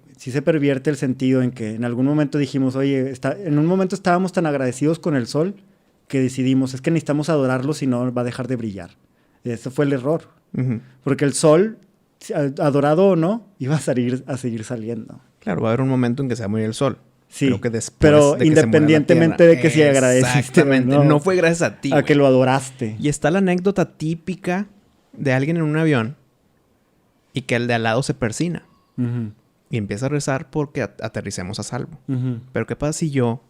el sentido en que en algún momento dijimos, oye, en un momento estábamos tan agradecidos con el sol que decidimos, es que necesitamos adorarlo, si no va a dejar de brillar. Ese fue el error. Porque el sol... adorado o no, iba a seguir saliendo. Claro, va a haber un momento en que se va a morir el sol. Sí, pero que después pero de que independientemente de que si agradeciste. Exactamente, no fue gracias a ti. A que lo adoraste. Y está la anécdota típica de alguien en un avión y que el de al lado se persina. Y empieza a rezar porque aterricemos a salvo. Pero ¿qué pasa si yo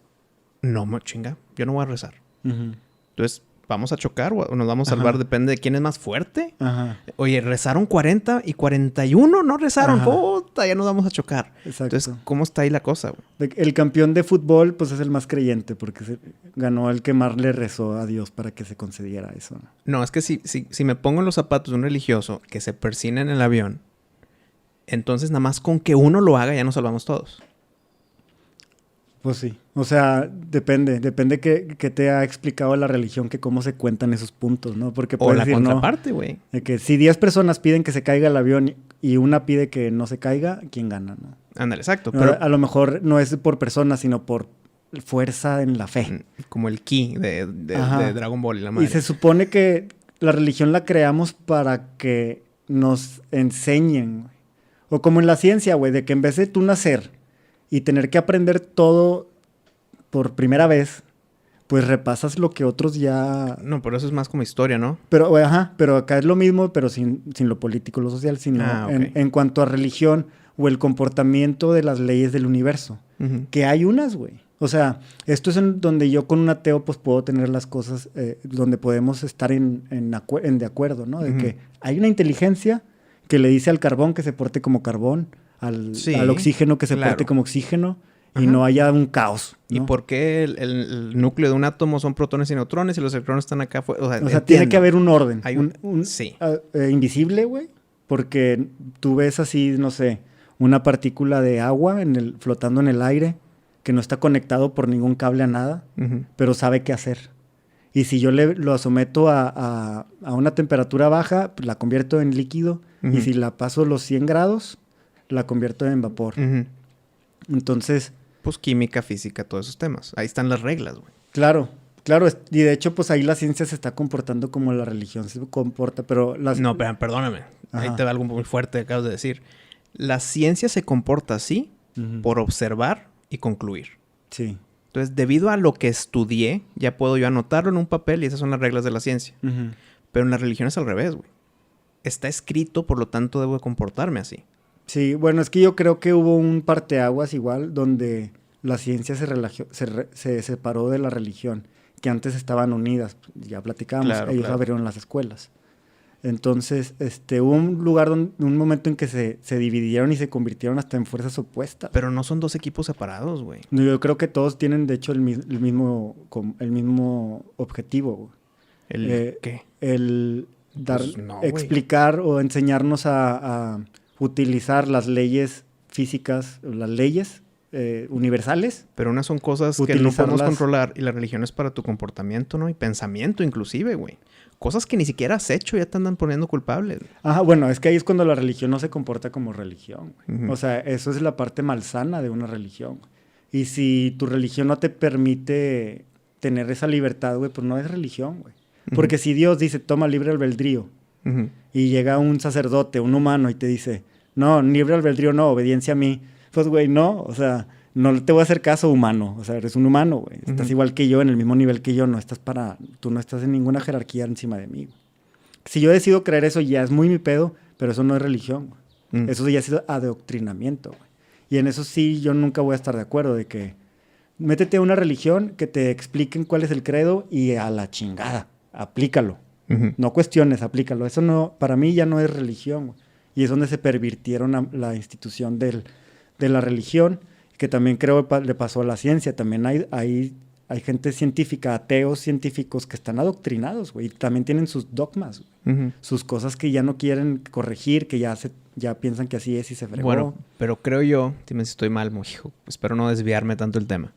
no me chinga? Yo no voy a rezar. Entonces... ¿vamos a chocar o nos vamos a salvar? Depende de quién es más fuerte. Oye, rezaron 40 y 41 no rezaron. Puta, ya nos vamos a chocar. Exacto. Entonces, ¿cómo está ahí la cosa, güey? El campeón de fútbol, pues, es el más creyente porque ganó el que más le rezó a Dios para que se concediera eso. No, es que si me pongo en los zapatos de un religioso que se persina en el avión, entonces nada más con que uno lo haga ya nos salvamos todos. Pues sí. O sea, depende que te ha explicado la religión que cómo se cuentan esos puntos, ¿no? Porque o la contraparte, güey. De que si 10 personas piden que se caiga el avión y una pide que no se caiga, ¿quién gana, no? Ándale, exacto. Pero a lo mejor no es por persona, sino por fuerza en la fe. Como el ki de Dragon Ball y la madre. Y se supone que la religión la creamos para que nos enseñen, güey. O como en la ciencia, güey, de que en vez de tú nacer y tener que aprender todo por primera vez, pues repasas lo que otros ya... No, pero eso es más como historia, ¿no? Pero, pero acá es lo mismo, pero sin lo político, lo social, sino okay. en cuanto a religión o el comportamiento de las leyes del universo. Que hay unas, güey. O sea, esto es en donde yo con un ateo pues puedo tener las cosas, donde podemos estar de acuerdo, ¿no? De que hay una inteligencia que le dice al carbón que se porte como carbón, al oxígeno que se porte como oxígeno, y no haya un caos, ¿no? ¿Y por qué el núcleo de un átomo son protones y neutrones y los electrones están acá afuera? O sea tiene que haber un orden. Hay invisible, güey, porque tú ves así, no sé, una partícula de agua flotando en el aire que no está conectado por ningún cable a nada, pero sabe qué hacer. Y si yo lo someto a una temperatura baja, pues la convierto en líquido, y si la paso los 100 grados, la convierto en vapor. Entonces... pues química, física, todos esos temas. Ahí están las reglas, güey. Claro. Y de hecho, pues ahí la ciencia se está comportando como la religión se comporta, pero... No, pero perdóname. Ahí te va algo muy fuerte que acabas de decir. La ciencia se comporta así por observar y concluir. Sí. Entonces, debido a lo que estudié, ya puedo yo anotarlo en un papel y esas son las reglas de la ciencia. Pero en la religión es al revés, güey. Está escrito, por lo tanto, debo de comportarme así. Sí, bueno, es que yo creo que hubo un parteaguas igual donde la ciencia se separó de la religión. que antes estaban unidas. Ya platicábamos, Claro, ellos claro. abrieron las escuelas. Entonces, hubo un momento en que se dividieron y se convirtieron hasta en fuerzas opuestas. Pero no son dos equipos separados, güey. Yo creo que todos tienen, de hecho, el mismo objetivo, güey. ¿Qué? El dar, Pues no, güey. explicar o enseñarnos a utilizar las leyes físicas, las leyes universales. Pero unas son cosas que no podemos Utilizarlas. controlar y la religión es para tu comportamiento, ¿no? Y pensamiento inclusive, güey. Cosas que ni siquiera has hecho ya te andan poniendo culpable. Güey. Ajá, bueno, es que ahí es cuando la religión no se comporta como religión, güey. Ujú. O sea, eso es la parte malsana de una religión, güey. Y si tu religión no te permite tener esa libertad, güey, pues no es religión, güey. Porque si Dios dice, toma libre albedrío, Ujú. y llega un sacerdote, un humano, y te dice, no, libre albedrío no, obediencia a mí, pues, güey, no, o sea, no te voy a hacer caso, humano. O sea, eres un humano, güey. Estás Ujú. igual que yo, en el mismo nivel que yo. Tú no estás en ninguna jerarquía encima de mí, güey. Si yo decido creer eso, ya es muy mi pedo, pero eso no es religión, güey. Mm. Eso ya ha sido adoctrinamiento, güey. Y en eso sí yo nunca voy a estar de acuerdo, de que métete a una religión que te expliquen cuál es el credo y a la chingada, aplícalo. Ujú. No cuestiones, aplícalo. Eso no, para mí ya no es religión, güey. Y es donde se pervirtieron la institución de la religión, que también creo le pasó a la ciencia. También hay gente científica, ateos científicos que están adoctrinados, güey. Y también tienen sus dogmas, güey. Ujú. Sus cosas que ya no quieren corregir, que ya piensan que así es y se fregó. Bueno, pero creo yo, dime si estoy mal, hijo, espero no desviarme tanto el tema.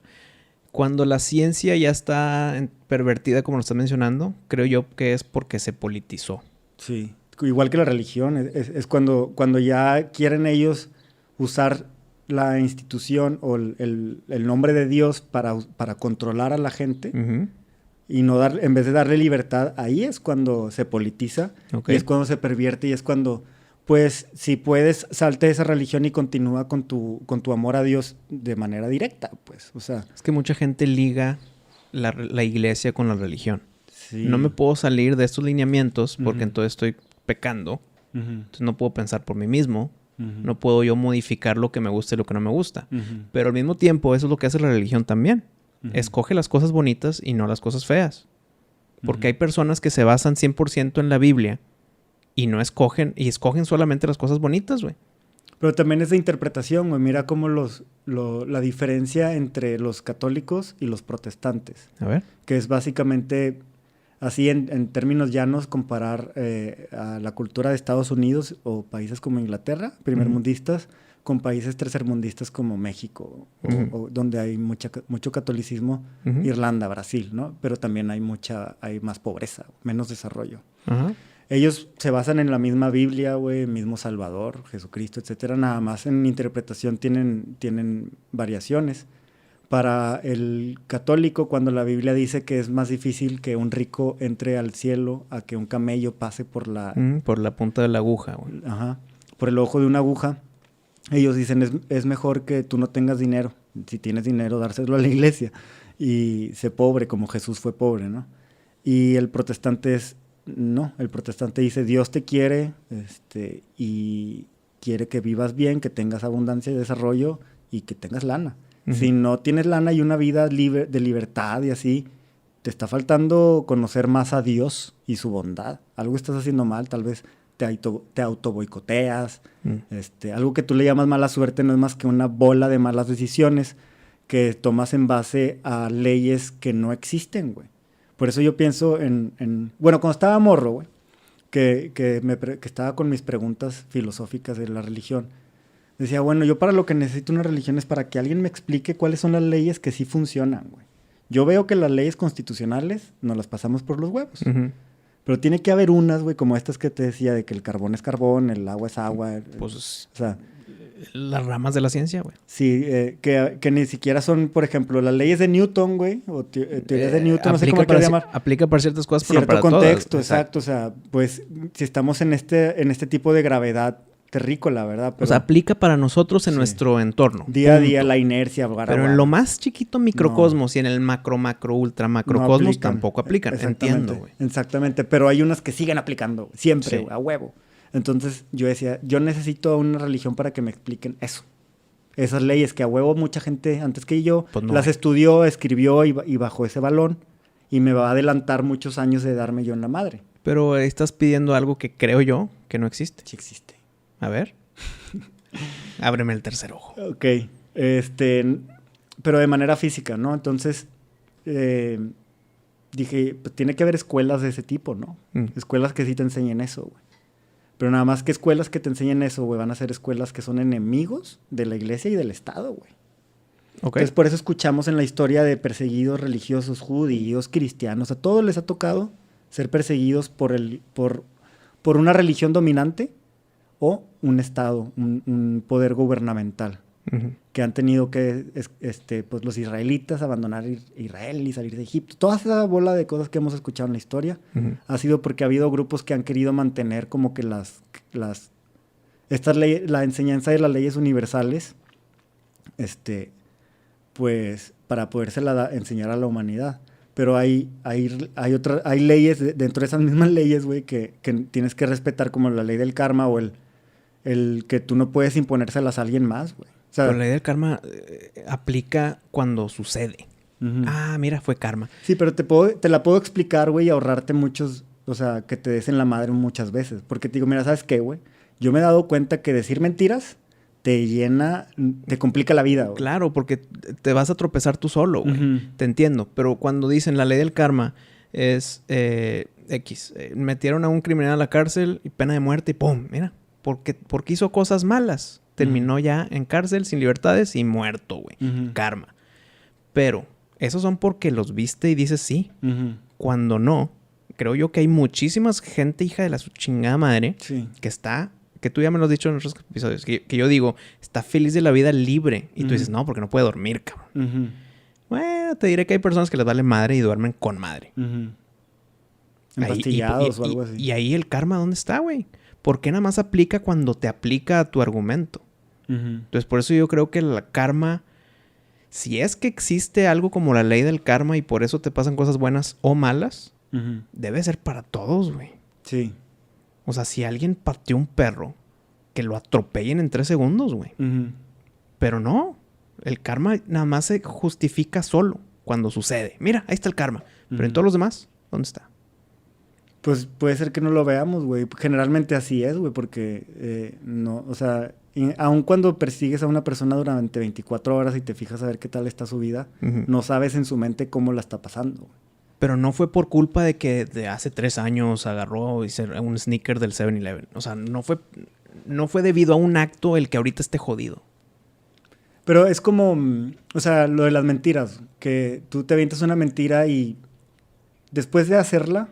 Cuando la ciencia ya está pervertida, como lo estás mencionando, creo yo que es porque se politizó. Sí, igual que la religión, es cuando ya quieren ellos usar la institución o el nombre de Dios para controlar a la gente Ujú. y en vez de darle libertad, ahí es cuando se politiza, Ok. y es cuando se pervierte, y es cuando, pues, si puedes, salte de esa religión y continúa con tu amor a Dios de manera directa, pues, o sea. Es que mucha gente liga la iglesia con la religión. Sí. No me puedo salir de estos lineamientos porque Ujú. entonces estoy pecando. Ujú, Entonces no puedo pensar por mí mismo. ujú, No puedo yo modificar lo que me gusta y lo que no me gusta. ujú, Pero al mismo tiempo, eso es lo que hace la religión también. ujú. Escoge las cosas bonitas y no las cosas feas. Porque Ujú. hay personas que se basan 100% en la Biblia y no escogen solamente las cosas bonitas, güey. Pero también es de interpretación, güey. Mira cómo la diferencia entre los católicos y los protestantes, A ver. que es básicamente, así en términos llanos, comparar a la cultura de Estados Unidos o países como Inglaterra, primermundistas, con países tercermundistas como México, o donde hay mucho catolicismo, Ujú. Irlanda, Brasil, ¿no? Pero también hay más pobreza, menos desarrollo. Ajá. Ellos se basan en la misma Biblia, güey, mismo Salvador, Jesucristo, etcétera. Nada más en interpretación tienen variaciones. Para el católico, cuando la Biblia dice que es más difícil que un rico entre al cielo a que un camello pase por Por la punta de la aguja, güey. por el ojo de una aguja, ellos dicen es mejor que tú no tengas dinero. Si tienes dinero, dárselo a la iglesia. Y sé pobre como Jesús fue pobre, ¿no? Y el protestante no, el protestante dice Dios te quiere y quiere que vivas bien, que tengas abundancia y desarrollo y que tengas lana. Ujú. Si no tienes lana y una vida de libertad y así, te está faltando conocer más a Dios y su bondad. Algo estás haciendo mal, tal vez te autoboicoteas. Algo que tú le llamas mala suerte no es más que una bola de malas decisiones que tomas en base a leyes que no existen, güey. Por eso yo pienso bueno, cuando estaba morro, güey, que estaba con mis preguntas filosóficas de la religión, decía, bueno, yo para lo que necesito una religión es para que alguien me explique cuáles son las leyes que sí funcionan, güey. Yo veo que las leyes constitucionales nos las pasamos por los huevos. Ujú. Pero tiene que haber unas, güey, como estas que te decía, de que el carbón es carbón, el agua es agua. Pues O sea, las ramas de la ciencia, güey. sí, que ni siquiera son, por ejemplo, las leyes de Newton, güey, o teorías de Newton, no sé cómo quiero llamar. Aplica para ciertas cosas, pero no Cierto para contexto, todas. exacto. O sea, pues si estamos en este tipo de gravedad terrícola, ¿verdad? Pero O sea, aplica para nosotros en Sí. nuestro entorno. día a punto. día la inercia. Pero en lo más chiquito microcosmos y en el macro, ultra macrocosmos tampoco aplican. Exactamente, Entiendo, güey. Exactamente, pero hay unas que siguen aplicando, siempre, Sí. güey, a huevo. Entonces yo decía, yo necesito una religión para que me expliquen eso. Esas leyes que a huevo mucha gente antes que yo Pues no las hay. estudió, escribió y bajó ese balón. y me va a adelantar muchos años de darme yo en la madre. Pero estás pidiendo algo que creo yo que no existe. Sí existe. A ver. Ábreme el tercer ojo. Ok. Pero de manera física, ¿no? Entonces, dije, pues tiene que haber escuelas de ese tipo, ¿no? Escuelas que sí te enseñen eso, güey. Pero nada más que escuelas que te enseñen eso, güey, van a ser escuelas que son enemigos de la iglesia y del Estado, güey. Okay. Entonces, por eso escuchamos en la historia de perseguidos religiosos, judíos, cristianos. A todos les ha tocado ser perseguidos por una religión dominante o un Estado, un poder gubernamental. Uh-huh. Que han tenido que, pues los israelitas abandonar Israel y salir de Egipto. Toda esa bola de cosas que hemos escuchado en la historia ha sido porque ha habido grupos que han querido mantener como que la enseñanza de las leyes universales, pues para podérsela enseñar a la humanidad. Pero hay leyes dentro de esas mismas leyes, güey, que tienes que respetar, como la ley del karma o el que tú no puedes imponérselas a alguien más, güey. O sea, pero la ley del karma aplica cuando sucede. Uh-huh. Ah, mira, fue karma. Sí, pero te la puedo explicar, güey, y ahorrarte muchos, o sea, que te des en la madre muchas veces. Porque te digo, mira, ¿sabes qué, güey? Yo me he dado cuenta que decir mentiras te complica la vida, güey. Claro, porque te vas a tropezar tú solo, güey. Uh-huh. Te entiendo. Pero cuando dicen la ley del karma es metieron a un criminal a la cárcel y pena de muerte y ¡pum! Mira, porque hizo cosas malas. Terminó ya en cárcel, sin libertades y muerto, güey. Uh-huh. Karma. Pero esos son porque los viste y dices sí. Uh-huh. Cuando no, creo yo que hay muchísimas gente hija de la su chingada madre que tú ya me lo has dicho en otros episodios, que yo digo, está feliz de la vida libre. Y tú dices, no, porque no puede dormir, cabrón. Uh-huh. Bueno, te diré que hay personas que les vale madre y duermen con madre. Uh-huh. Empastillados o algo así. Y ahí el karma, ¿dónde está, güey? ¿Por qué nada más aplica cuando te aplica a tu argumento? Uh-huh. Entonces, por eso yo creo que la karma, si es que existe algo como la ley del karma y por eso te pasan cosas buenas o malas, uh-huh, debe ser para todos, güey. Sí. O sea, si alguien pateó un perro, que lo atropellen en 3 segundos, güey. Uh-huh. Pero no. El karma nada más se justifica solo cuando sucede. Mira, ahí está el karma. Uh-huh. Pero en todos los demás, ¿dónde está? Pues puede ser que no lo veamos, güey. Generalmente así es, güey, porque no, o sea, aun cuando persigues a una persona durante 24 horas y te fijas a ver qué tal está su vida, uh-huh, no sabes en su mente cómo la está pasando, güey. Pero no fue por culpa de que de hace 3 años agarró y se un sneaker del 7-Eleven. O sea, no fue debido a un acto el que ahorita esté jodido. Pero es como, o sea, lo de las mentiras, que tú te avientas una mentira y después de hacerla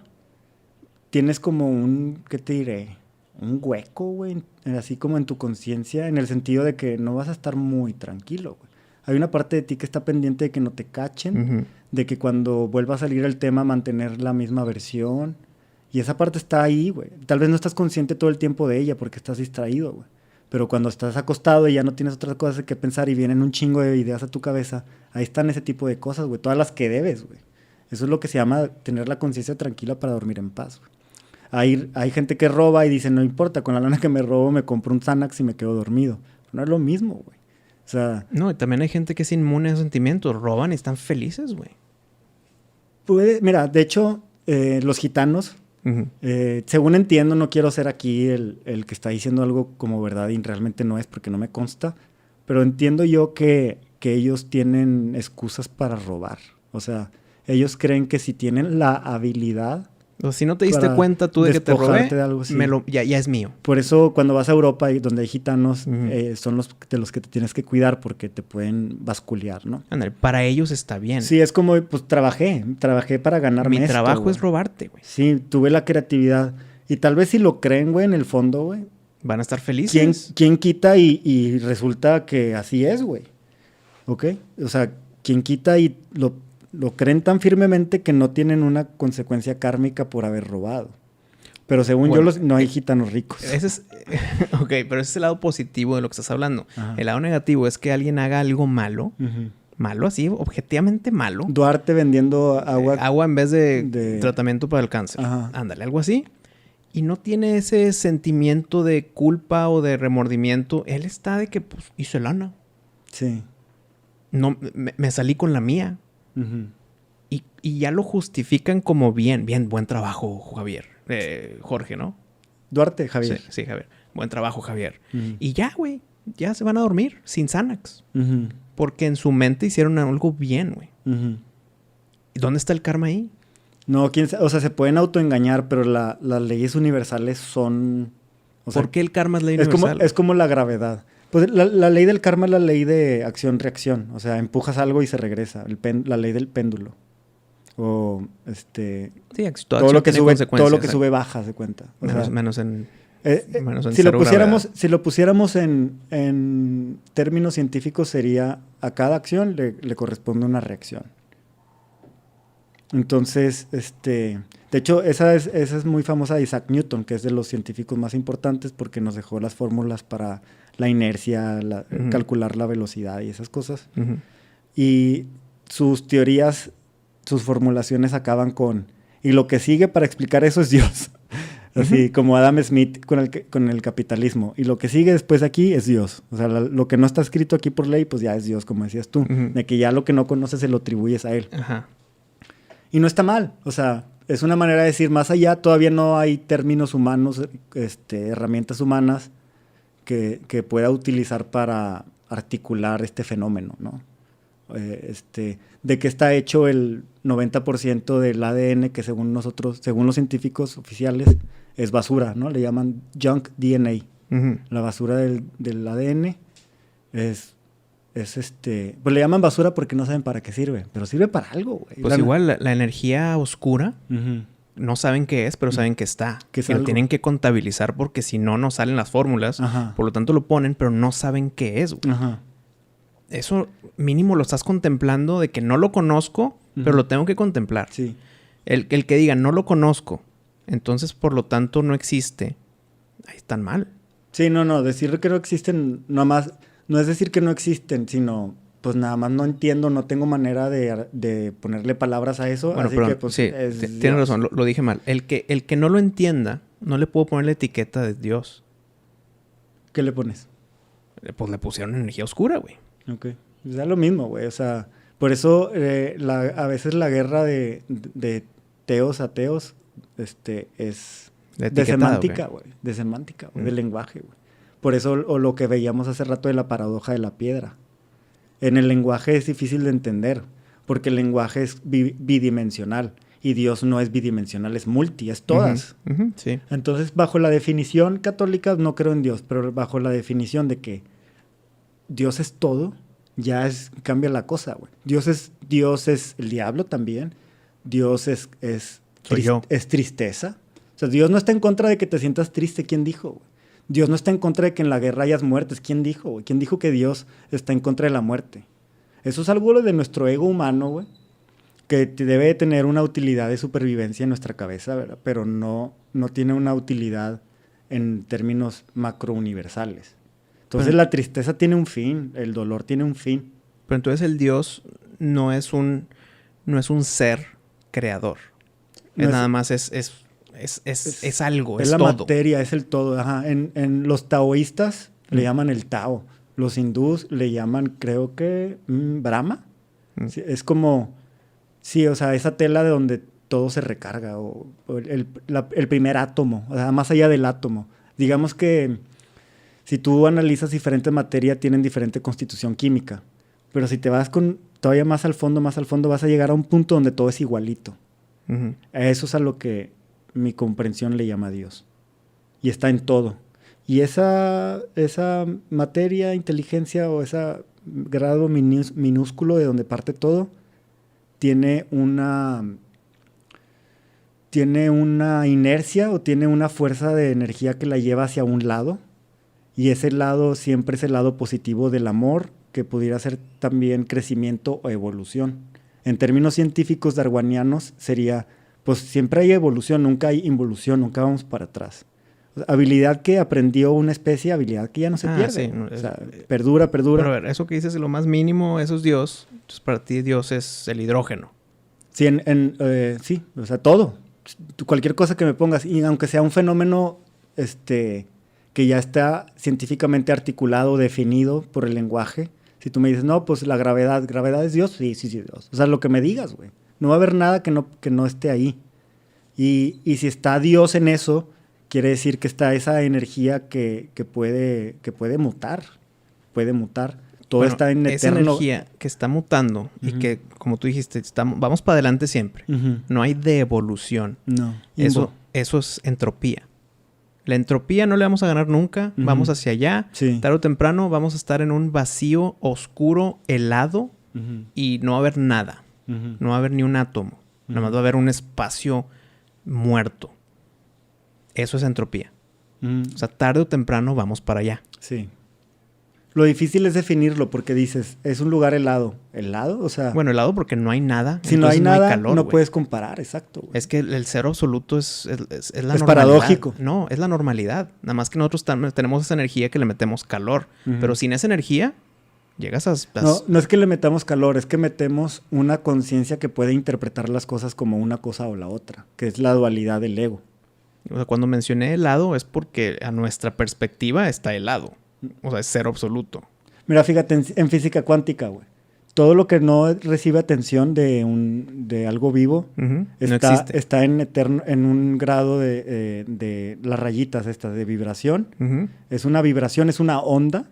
tienes como ¿qué te diré? Un hueco, güey, así como en tu conciencia, en el sentido de que no vas a estar muy tranquilo, güey. Hay una parte de ti que está pendiente de que no te cachen, uh-huh, de que cuando vuelva a salir el tema mantener la misma versión. Y esa parte está ahí, güey. Tal vez no estás consciente todo el tiempo de ella porque estás distraído, güey. Pero cuando estás acostado y ya no tienes otras cosas que pensar y vienen un chingo de ideas a tu cabeza, ahí están ese tipo de cosas, güey. Todas las que debes, güey. Eso es lo que se llama tener la conciencia tranquila para dormir en paz, güey. Hay gente que roba y dice, no importa, con la lana que me robo me compro un Xanax y me quedo dormido. No es lo mismo, güey. O sea... No, y también hay gente que es inmune a esos sentimientos. Roban y están felices, güey. Mira, de hecho, los gitanos, uh-huh, según entiendo, no quiero ser aquí el que está diciendo algo como verdad y realmente no es porque no me consta, pero entiendo yo que ellos tienen excusas para robar. O sea, ellos creen que si tienen la habilidad... O si no te diste cuenta tú de que te robé, de algo así, ya es mío. Por eso cuando vas a Europa y donde hay gitanos, uh-huh, son los que te tienes que cuidar porque te pueden basculear, ¿no? Ándale, para ellos está bien. Sí, es como, pues trabajé para ganarme esto. Mi trabajo güey. Es robarte, güey. Sí, tuve la creatividad. Y tal vez si lo creen, güey, en el fondo, güey. Van a estar felices. ¿Quién quita y resulta que así es, güey? ¿Ok? O sea, ¿quién quita y lo creen tan firmemente que no tienen una consecuencia kármica por haber robado? Pero según yo, no hay gitanos ricos. Ese es... Ok, pero ese es el lado positivo de lo que estás hablando. Ajá. El lado negativo es que alguien haga algo malo. Uh-huh. Malo, así, objetivamente malo. Duarte vendiendo agua. Agua en vez de tratamiento para el cáncer. Ajá. Ándale, algo así. Y no tiene ese sentimiento de culpa o de remordimiento. Él está de que, pues, hice lana. Sí. No, me salí con la mía. Uh-huh. Y y ya lo justifican como bien, buen trabajo, Javier. Jorge, ¿no? Duarte, Javier. Sí, Javier. Buen trabajo, Javier. Y ya, güey, ya se van a dormir sin Xanax. Porque en su mente hicieron algo bien, güey. ¿Y dónde está el karma ahí? No, o sea, se pueden autoengañar, pero las leyes universales son... O sea, ¿por qué el karma es ley universal? Es como la gravedad. Pues la ley del karma es la ley de acción-reacción. O sea, empujas algo y se regresa. La ley del péndulo. O, sí, todo lo que sube baja, se cuenta. Menos en si lo pusiéramos en términos científicos sería a cada acción le corresponde una reacción. Entonces, de hecho, esa es muy famosa de Isaac Newton, que es de los científicos más importantes porque nos dejó las fórmulas para la inercia, calcular la velocidad y esas cosas. Y sus teorías, sus formulaciones acaban con... Y lo que sigue para explicar eso es Dios. Así como Adam Smith con el capitalismo. Y lo que sigue después de aquí es Dios. O sea, lo que no está escrito aquí por ley, pues ya es Dios, como decías tú. De que ya lo que no conoces se lo atribuyes a él. Y no está mal. O sea, es una manera de decir, más allá todavía no hay términos humanos, herramientas humanas que pueda utilizar para articular este fenómeno, ¿no? De que está hecho el 90% del ADN que según los científicos oficiales es basura, ¿no? Le llaman junk DNA. La basura del ADN pues le llaman basura porque no saben para qué sirve, pero sirve para algo, güey. Pues igual la energía oscura no saben qué es, pero saben que está. Que lo tienen que contabilizar porque si no, no salen las fórmulas. Por lo tanto lo ponen, pero no saben qué es, güey. Eso mínimo lo estás contemplando de que no lo conozco, pero lo tengo que contemplar. Sí. El que diga no lo conozco, entonces por lo tanto no existe, ahí están mal. Sí, no, decir que no existen, nomás, no es decir que no existen, sino pues nada más no entiendo, no tengo manera de ponerle palabras a eso. Bueno, así pero que pues sí, tienes razón, lo dije mal. El que no lo entienda, no le puedo poner la etiqueta de Dios. ¿Qué le pones? Pues le pusieron energía oscura, güey. Ok. Es lo mismo, güey. O sea, por eso a veces la guerra de teos a ateos es de semántica, güey. De semántica, de lenguaje, güey. Por eso o lo que veíamos hace rato de la paradoja de la piedra. En el lenguaje es difícil de entender, porque el lenguaje es bidimensional. Y Dios no es bidimensional, es multi, es todas. Sí. Entonces, bajo la definición católica, no creo en Dios, pero bajo la definición de que Dios es todo, cambia la cosa, güey. Dios es el diablo también. Dios es tristeza. O sea, Dios no está en contra de que te sientas triste. ¿Quién dijo, güey? Dios no está en contra de que en la guerra hayas muertes. ¿Quién dijo, güey? ¿Quién dijo que Dios está en contra de la muerte? Eso es algo de nuestro ego humano, güey, que debe tener una utilidad de supervivencia en nuestra cabeza, ¿verdad? Pero no tiene una utilidad en términos macrouniversales. Entonces la tristeza tiene un fin, el dolor tiene un fin. Pero entonces el Dios no es un ser creador. Nada más es algo, es la todo. Materia, es el todo. Ajá. En los taoístas le llaman el Tao. Los hindús le llaman, creo que, Brahma. Sí, es como, sí, o sea, esa tela de donde todo se recarga. O el primer átomo, o sea, más allá del átomo. Digamos que si tú analizas diferentes materias, tienen diferente constitución química. Pero si te vas todavía más al fondo, vas a llegar a un punto donde todo es igualito. Eso es a lo que mi comprensión le llama a Dios. Y está en todo. Y esa materia, inteligencia o ese grado minúsculo de donde parte todo, tiene una inercia o tiene una fuerza de energía que la lleva hacia un lado. Y ese lado siempre es el lado positivo del amor, que pudiera ser también crecimiento o evolución. En términos científicos darwinianos sería, pues siempre hay evolución, nunca hay involución, nunca vamos para atrás. O sea, habilidad que aprendió una especie, habilidad que ya no se pierde. Sí, o sea, perdura. Pero a ver, eso que dices es lo más mínimo, eso es Dios. Entonces para ti Dios es el hidrógeno. Sí, sí, o sea, todo. Cualquier cosa que me pongas, y aunque sea un fenómeno que ya está científicamente articulado, definido por el lenguaje. Si tú me dices, no, pues la gravedad es Dios, sí, Dios. O sea, lo que me digas, güey. No va a haber nada que no esté ahí. Y si está Dios en eso, quiere decir que está esa energía que puede mutar. Puede mutar. Todo está en esa eterno. energía que está mutando y que, como tú dijiste, vamos para adelante siempre. No hay devolución. No. Eso es entropía. La entropía no le vamos a ganar nunca. Vamos hacia allá. Sí. Tarde o temprano vamos a estar en un vacío oscuro, helado, y no va a haber nada. No va a haber ni un átomo. Nada más va a haber un espacio muerto. Eso es entropía. O sea, tarde o temprano vamos para allá. Sí. Lo difícil es definirlo porque dices, es un lugar helado. ¿Helado? O sea... Bueno, helado porque no hay nada. Si no hay nada, calor, no puedes comparar, exacto. Güey. Es que el cero absoluto es la normalidad. Es paradójico. No, es la normalidad. Nada más que nosotros tenemos esa energía que le metemos calor. Pero sin esa energía, llegas a... No es que le metamos calor, es que metemos una conciencia que puede interpretar las cosas como una cosa o la otra, que es la dualidad del ego. O sea, cuando mencioné helado es porque a nuestra perspectiva está helado. O sea, es cero absoluto. Mira, fíjate, en física cuántica, güey. Todo lo que no recibe atención de algo vivo está en un grado de las rayitas estas de vibración. Es una vibración, es una onda.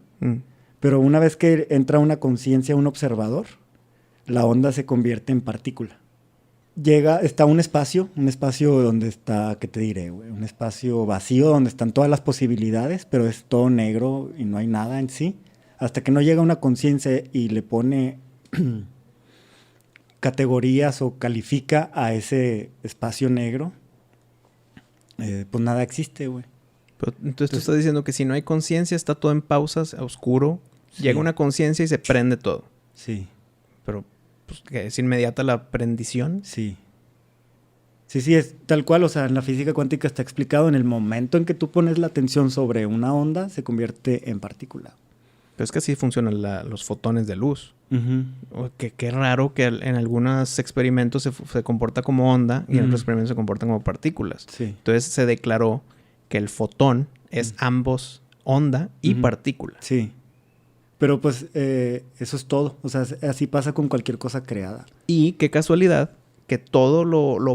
Pero una vez que entra una conciencia, un observador, la onda se convierte en partícula. Está un espacio donde está, ¿qué te diré, güey? Un espacio vacío donde están todas las posibilidades, pero es todo negro y no hay nada en sí. Hasta que no llega una conciencia y le pone categorías o califica a ese espacio negro, pues nada existe, güey. Pero, entonces tú estás diciendo que si no hay conciencia, está todo en pausas, oscuro. Sí. Llega una conciencia y se prende todo. Sí. Pero... Pues, ¿que es inmediata la prendición? Sí. Sí, es tal cual. O sea, en la física cuántica está explicado. En el momento en que tú pones la atención sobre una onda, se convierte en partícula. Pero es que así funcionan los fotones de luz. Qué raro que en algunos experimentos se comporta como onda y en otros experimentos se comportan como partículas. Sí. Entonces se declaró que el fotón es ambos onda y partícula. Sí. Pero pues eso es todo. O sea, así pasa con cualquier cosa creada. Y qué casualidad que todo lo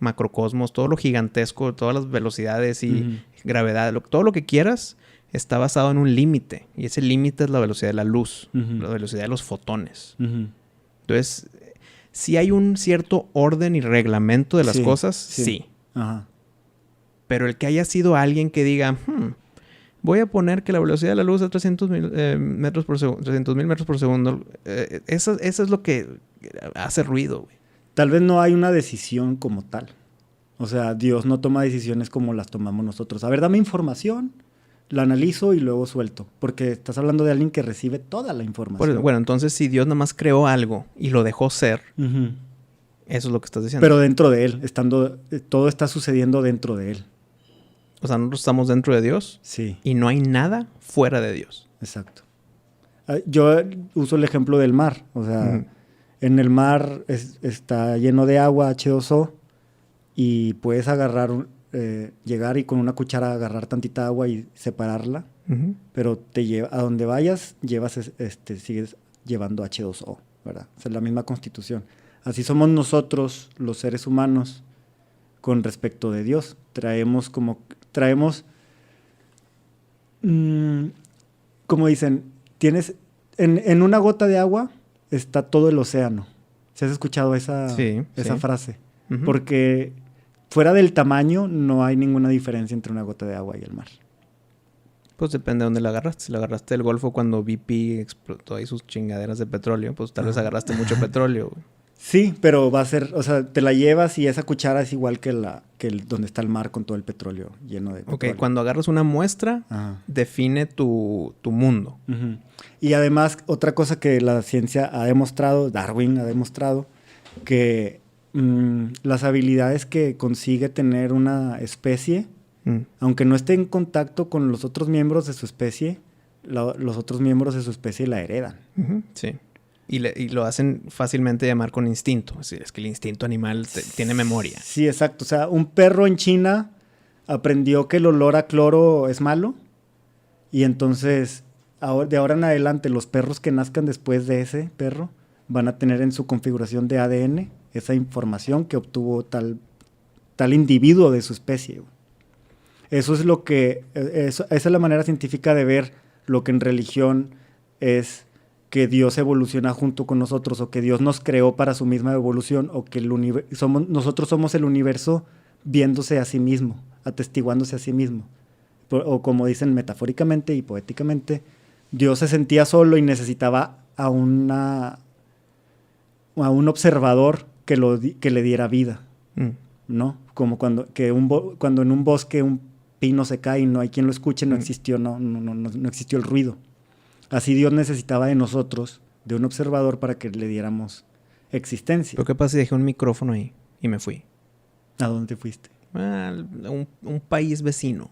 macrocosmos, todo lo gigantesco, todas las velocidades y gravedad, todo lo que quieras, está basado en un límite. Y ese límite es la velocidad de la luz, la velocidad de los fotones. Entonces, si hay un cierto orden y reglamento de las cosas, sí. Ajá. Pero el que haya sido alguien que diga... voy a poner que la velocidad de la luz es 300,000 metros por segundo. Eso es lo que hace ruido, güey. Tal vez no hay una decisión como tal. O sea, Dios no toma decisiones como las tomamos nosotros. A ver, dame información, la analizo y luego suelto. Porque estás hablando de alguien que recibe toda la información. Bueno, entonces si Dios nada más creó algo y lo dejó ser, eso es lo que estás diciendo. Pero dentro de él, todo está sucediendo dentro de él. O sea, nosotros estamos dentro de Dios. Sí. Y no hay nada fuera de Dios. Exacto. Yo uso el ejemplo del mar. O sea, en el mar está lleno de agua, H2O, y puedes llegar y con una cuchara agarrar tantita agua y separarla, pero a donde vayas, sigues llevando H2O, ¿verdad? O sea, es la misma constitución. Así somos nosotros, los seres humanos, con respecto de Dios. Traemos, como dicen, en una gota de agua está todo el océano. ¿Se has escuchado esa frase? Porque fuera del tamaño no hay ninguna diferencia entre una gota de agua y el mar. Pues depende de dónde la agarraste. Si la agarraste del Golfo cuando BP explotó ahí sus chingaderas de petróleo, pues tal vez agarraste mucho petróleo, güey. Sí, pero va a ser, o sea, te la llevas y esa cuchara es igual que donde está el mar con todo el petróleo lleno de petróleo. Ok, cuando agarras una muestra, define tu mundo. Y además, otra cosa que la ciencia ha demostrado, Darwin ha demostrado, que las habilidades que consigue tener una especie, aunque no esté en contacto con los otros miembros de su especie, los otros miembros de su especie la heredan. Sí. Y lo hacen fácilmente llamar con instinto. Es que el instinto animal tiene memoria. Sí, exacto. O sea, un perro en China aprendió que el olor a cloro es malo. Y entonces, de ahora en adelante, los perros que nazcan después de ese perro van a tener en su configuración de ADN esa información que obtuvo tal individuo de su especie, güey. Eso es lo que... esa es la manera científica de ver lo que en religión es que Dios evoluciona junto con nosotros, o que Dios nos creó para su misma evolución, o que nosotros somos el universo viéndose a sí mismo, atestiguándose a sí mismo. O como dicen metafóricamente y poéticamente, Dios se sentía solo y necesitaba a un observador que le diera vida, ¿no? Como cuando en un bosque un pino se cae y no hay quien lo escuche, no existió el ruido. Así Dios necesitaba de nosotros, de un observador, para que le diéramos existencia. ¿Pero qué pasa si dejé un micrófono ahí y me fui? ¿A dónde te fuiste? Un país vecino.